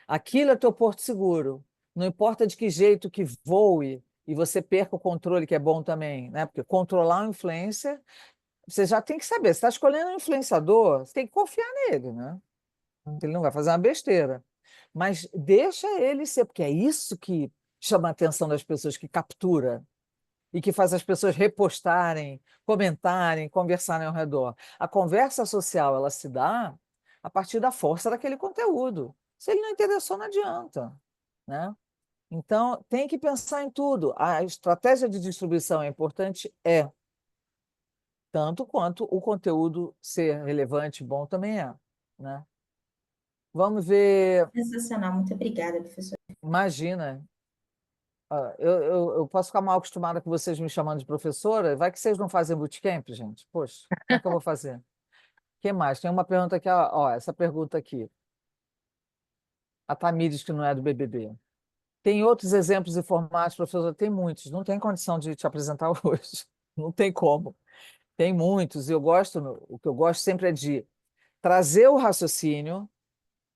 Aquilo é teu porto seguro. Não importa de que jeito que voe e você perca o controle, que é bom também, né? Porque controlar a influência, você já tem que saber. Você está escolhendo um influenciador, você tem que confiar nele, né? Ele não vai fazer uma besteira. Mas deixa ele ser, porque é isso que chama a atenção das pessoas, que captura e que faz as pessoas repostarem, comentarem, conversarem ao redor. A conversa social, ela se dá a partir da força daquele conteúdo. Se ele não interessou, não adianta, né? Então, tem que pensar em tudo. A estratégia de distribuição é importante, tanto quanto o conteúdo ser relevante, bom também é, né? Vamos ver, Sensacional, muito obrigada, professor. imagina, eu posso ficar mal acostumada com vocês me chamando de professora, vai que vocês não fazem bootcamp, gente? Poxa, como é que eu vou fazer? O que mais? Tem uma pergunta aqui, ó, essa pergunta aqui. A Tamires, que não é do BBB. Tem outros exemplos e formatos, professor? Tem muitos, não tem condição de te apresentar hoje. Não tem como. Tem muitos, e o que eu gosto sempre é de trazer o raciocínio,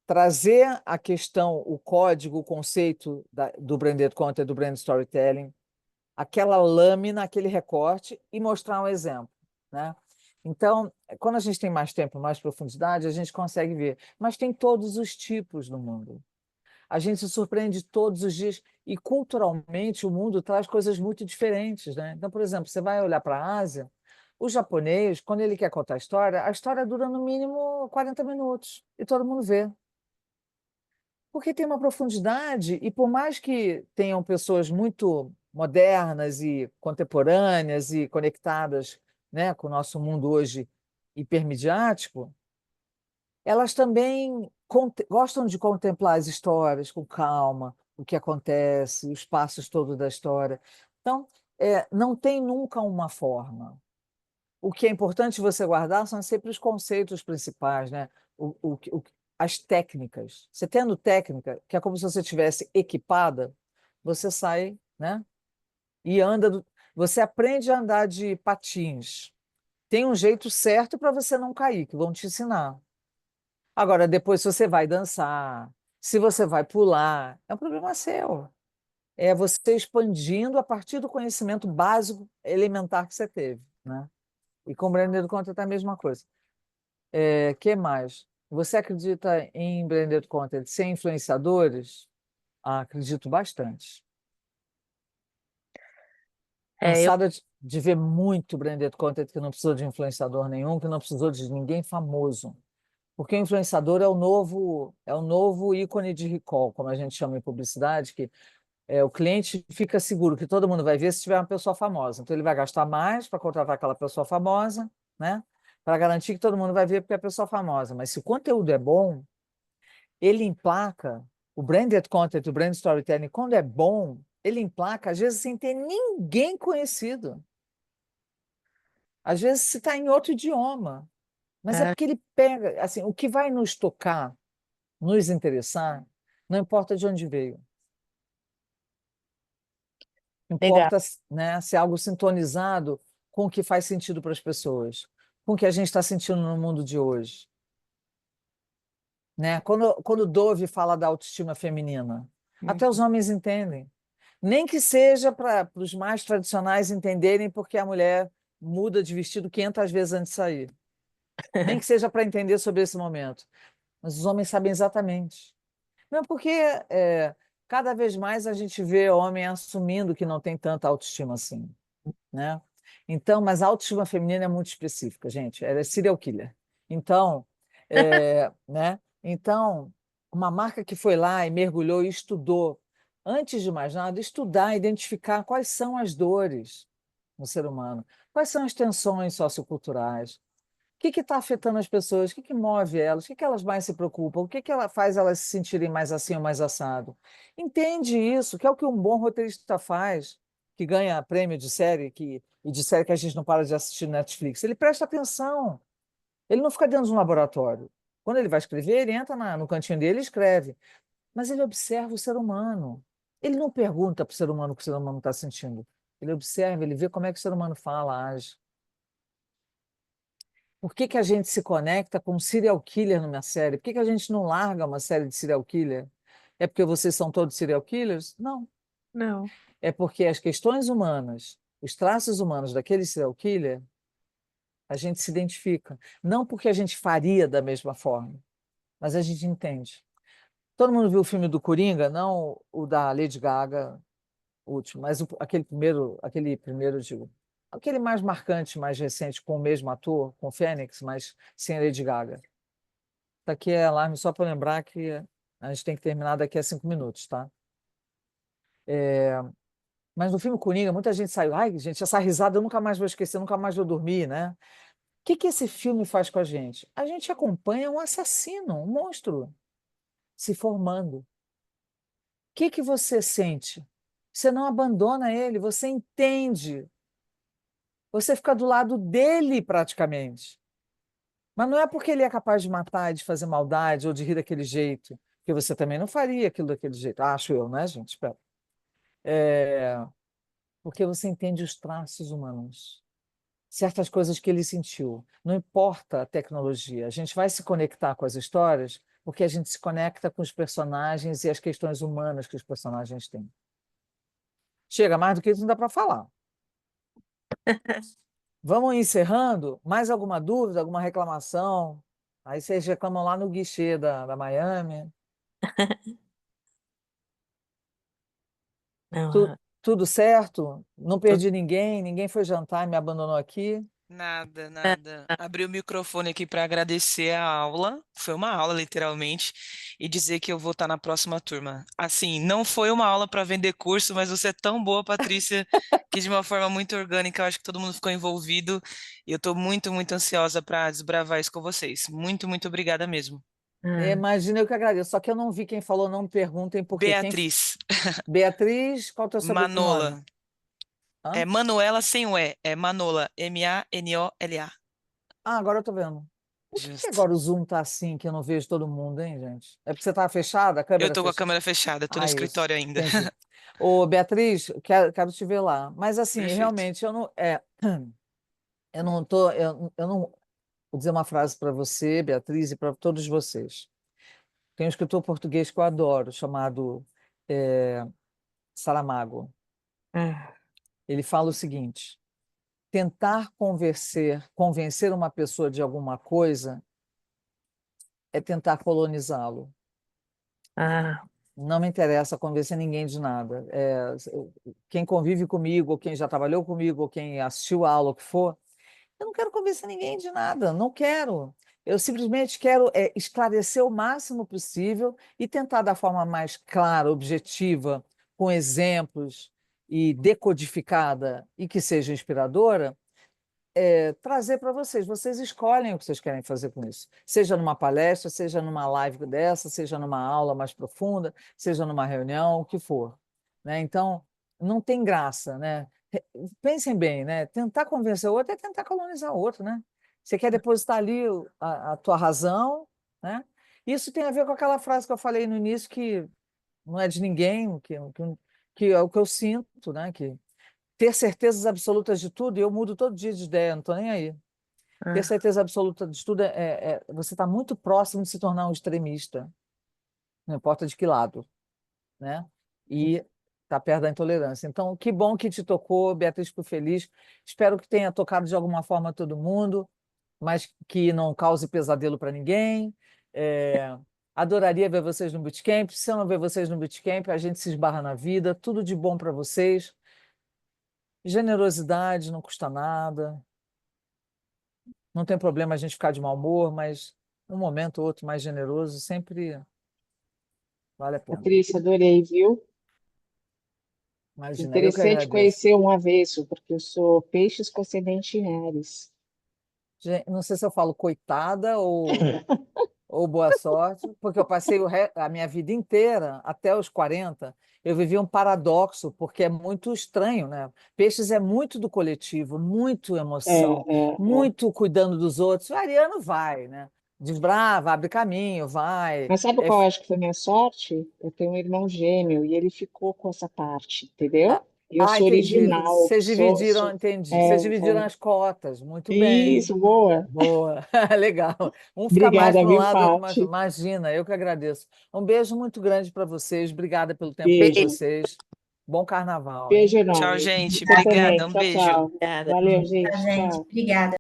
trazer a questão, o código, o conceito do branded content, do brand storytelling, aquela lâmina, aquele recorte e mostrar um exemplo, né? Então, quando a gente tem mais tempo, mais profundidade, a gente consegue ver. Mas tem todos os tipos no mundo. A gente se surpreende todos os dias e culturalmente o mundo traz coisas muito diferentes, né? Então, por exemplo, você vai olhar para a Ásia, o japonês, quando ele quer contar a história dura no mínimo 40 minutos e todo mundo vê. Porque tem uma profundidade, e por mais que tenham pessoas muito modernas e contemporâneas e conectadas, né, com o nosso mundo hoje hipermediático, elas também gostam de contemplar as histórias com calma, o que acontece, os passos todos da história. Então, não tem nunca uma forma. O que é importante você guardar são sempre os conceitos principais, né? As técnicas. Você tendo técnica, que é como se você estivesse equipada, você sai, né? E anda. Você aprende a andar de patins. Tem um jeito certo para você não cair, que vão te ensinar. Agora, depois, se você vai dançar, se você vai pular, é um problema seu. É você expandindo a partir do conhecimento básico, elementar que você teve, né? E com o Branded Content é a mesma coisa. Que mais? Você acredita em Branded Content sem influenciadores? Acredito bastante. Eu Cansada de ver muito Branded Content que não precisou de influenciador nenhum, que não precisou de ninguém famoso. Porque o influenciador é o novo ícone de recall, como a gente chama em publicidade, que o cliente fica seguro que todo mundo vai ver se tiver uma pessoa famosa. Então, ele vai gastar mais para contratar aquela pessoa famosa, né? Para garantir que todo mundo vai ver porque é a pessoa famosa. Mas se o conteúdo é bom, ele emplaca, o branded content, o brand storytelling, quando é bom, ele emplaca, às vezes, sem ter ninguém conhecido. Às vezes, se está em outro idioma. Mas é é, porque ele pega, assim, o que vai nos tocar, nos interessar, não importa de onde veio. legal. Importa, né, se é algo sintonizado com o que faz sentido para as pessoas, com o que a gente está sentindo no mundo de hoje. Né? Quando Dove fala da autoestima feminina, até os homens entendem. Nem que seja para os mais tradicionais entenderem porque a mulher muda de vestido 500 vezes antes de sair. Nem que seja para entender sobre esse momento. Mas os homens sabem exatamente. Não, porque cada vez mais a gente vê homem assumindo que não tem tanta autoestima assim, né? Então, mas a autoestima feminina é muito específica, gente. Ela é serial killer. Então, né? Então, uma marca que foi lá e mergulhou e estudou, antes de mais nada, estudar, identificar quais são as dores no ser humano, quais são as tensões socioculturais, o que está afetando as pessoas, o que move elas, o que elas mais se preocupam, o que ela faz elas se sentirem mais assim ou mais assado. Entende isso, que é o que um bom roteirista faz, que ganha prêmio de série, e de série que a gente não para de assistir no Netflix. Ele presta atenção, ele não fica dentro de um laboratório. Quando ele vai escrever, ele entra no cantinho dele e escreve. Mas ele observa o ser humano. Ele não pergunta para o ser humano o que o ser humano está sentindo. Ele observa, ele vê como é que o ser humano fala, age. Por que que a gente se conecta com um serial killer numa série? Por que que a gente não larga uma série de serial killer? É porque vocês são todos serial killers? Não. Não. É porque as questões humanas, os traços humanos daquele serial killer, a gente se identifica. Não porque a gente faria da mesma forma, mas a gente entende. Todo mundo viu o filme do Coringa? Não o da Lady Gaga, o último, mas aquele primeiro, digo, aquele mais marcante, mais recente, com o mesmo ator, com o Fênix, mas sem a Lady Gaga. Tá aqui é alarme só para lembrar que a gente tem que terminar daqui a 5 minutos, tá? Mas no filme Coringa, muita gente saiu. Ai, gente, essa risada eu nunca mais vou esquecer, nunca mais vou dormir, né? O que que esse filme faz com a gente? A gente acompanha um assassino, um monstro se formando. O que que você sente? Você não abandona ele, você entende. Você fica do lado dele praticamente. Mas não é porque ele é capaz de matar, de fazer maldade ou de rir daquele jeito, que você também não faria aquilo daquele jeito. Acho eu, né, gente? Espera. Porque você entende os traços humanos, certas coisas que ele sentiu. Não importa a tecnologia, a gente vai se conectar com as histórias porque a gente se conecta com os personagens e as questões humanas que os personagens têm. Chega, mais do que isso não dá para falar. Vamos encerrando? Mais alguma dúvida, alguma reclamação? Aí vocês reclamam lá no guichê da Miami. Não. Tudo certo? Não perdi ninguém, ninguém foi jantar e me abandonou aqui. Nada, nada. Abri o microfone aqui para agradecer a aula. Foi uma aula, literalmente, e dizer que eu vou estar na próxima turma. Assim, não foi uma aula para vender curso, mas você é tão boa, Patrícia, que de uma forma muito orgânica, eu acho que todo mundo ficou envolvido. E eu estou muito, muito ansiosa para desbravar isso com vocês. Muito, muito obrigada mesmo. Imagina, eu que agradeço. Só que eu não vi quem falou, não me perguntem, porque quem. Beatriz, Beatriz, qual é o teu sobrenome? Manola. Hã? É Manuela sem o E. É Manola. Manola. Ah, agora eu tô vendo. Por que Justo. agora o Zoom tá assim, que eu não vejo todo mundo, hein, gente? É porque você tá fechada, a Eu câmera tô com a fechada? câmera fechada, tô no Ah, isso. escritório ainda. Entendi. Ô, Beatriz, quero te ver lá. Mas assim, Perfeito. realmente, eu não tô, eu não vou dizer uma frase para você, Beatriz, e para todos vocês. Tem um escritor português que eu adoro, chamado Saramago. Ele fala o seguinte: tentar convencer uma pessoa de alguma coisa é tentar colonizá-lo. Não me interessa convencer ninguém de nada. Quem convive comigo, ou quem já trabalhou comigo, ou quem assistiu a aula, o que for, eu não quero convencer ninguém de nada, não quero. Eu simplesmente quero esclarecer o máximo possível e tentar, da forma mais clara, objetiva, com exemplos e decodificada e que seja inspiradora, trazer para vocês. Vocês escolhem o que vocês querem fazer com isso. Seja numa palestra, seja numa live dessa, seja numa aula mais profunda, seja numa reunião, o que for. Né? Então, não tem graça, né? Pensem bem, né? Tentar convencer o outro é tentar colonizar o outro, né? Você quer depositar ali a tua razão, né? Isso tem a ver com aquela frase que eu falei no início, que não é de ninguém, que é o que eu sinto, né? Que ter certezas absolutas de tudo, e eu mudo todo dia de ideia, não estou nem aí. Ter certeza absoluta de tudo você está muito próximo de se tornar um extremista, não importa de que lado, né? E está perto da intolerância. Então, que bom que te tocou, Beatriz, fico feliz. Espero que tenha tocado de alguma forma todo mundo. mas que não cause pesadelo para ninguém. Adoraria ver vocês no Bootcamp. Se eu não ver vocês no Bootcamp, a gente se esbarra na vida. Tudo de bom para vocês. Generosidade não custa nada. Não tem problema a gente ficar de mau humor, mas um momento ou outro mais generoso sempre vale a pena. Patrícia, adorei, viu? Imagina, eu que Interessante agradeço. conhecer um avesso, porque eu sou peixes com ascendente em Áries. Gente, não sei se eu falo coitada ou boa sorte, porque eu passei a minha vida inteira, até os 40, eu vivi um paradoxo, porque é muito estranho, né? Peixes é muito do coletivo, muito emoção, É. muito cuidando dos outros. O ariano vai, né? Desbrava, abre caminho, vai. Mas sabe qual eu acho que foi minha sorte? Eu tenho um irmão gêmeo e ele ficou com essa parte, entendeu? E eu sou Entendi. original, Vocês dividiram, entendi. Vocês dividiram as cotas. Muito bem. Isso, boa. Boa, legal. Um fica mais Obrigada, para um viu, lado, outro mais. Paty? Imagina, eu que agradeço. Um beijo muito grande para vocês. Obrigada pelo tempo de Beijo. vocês. Bom carnaval, hein? Beijo Tchau, enorme. gente. Você também. Obrigada. Um Tchau, beijo. tchau. Obrigada. Valeu, gente. Tá, gente? Tchau. Obrigada.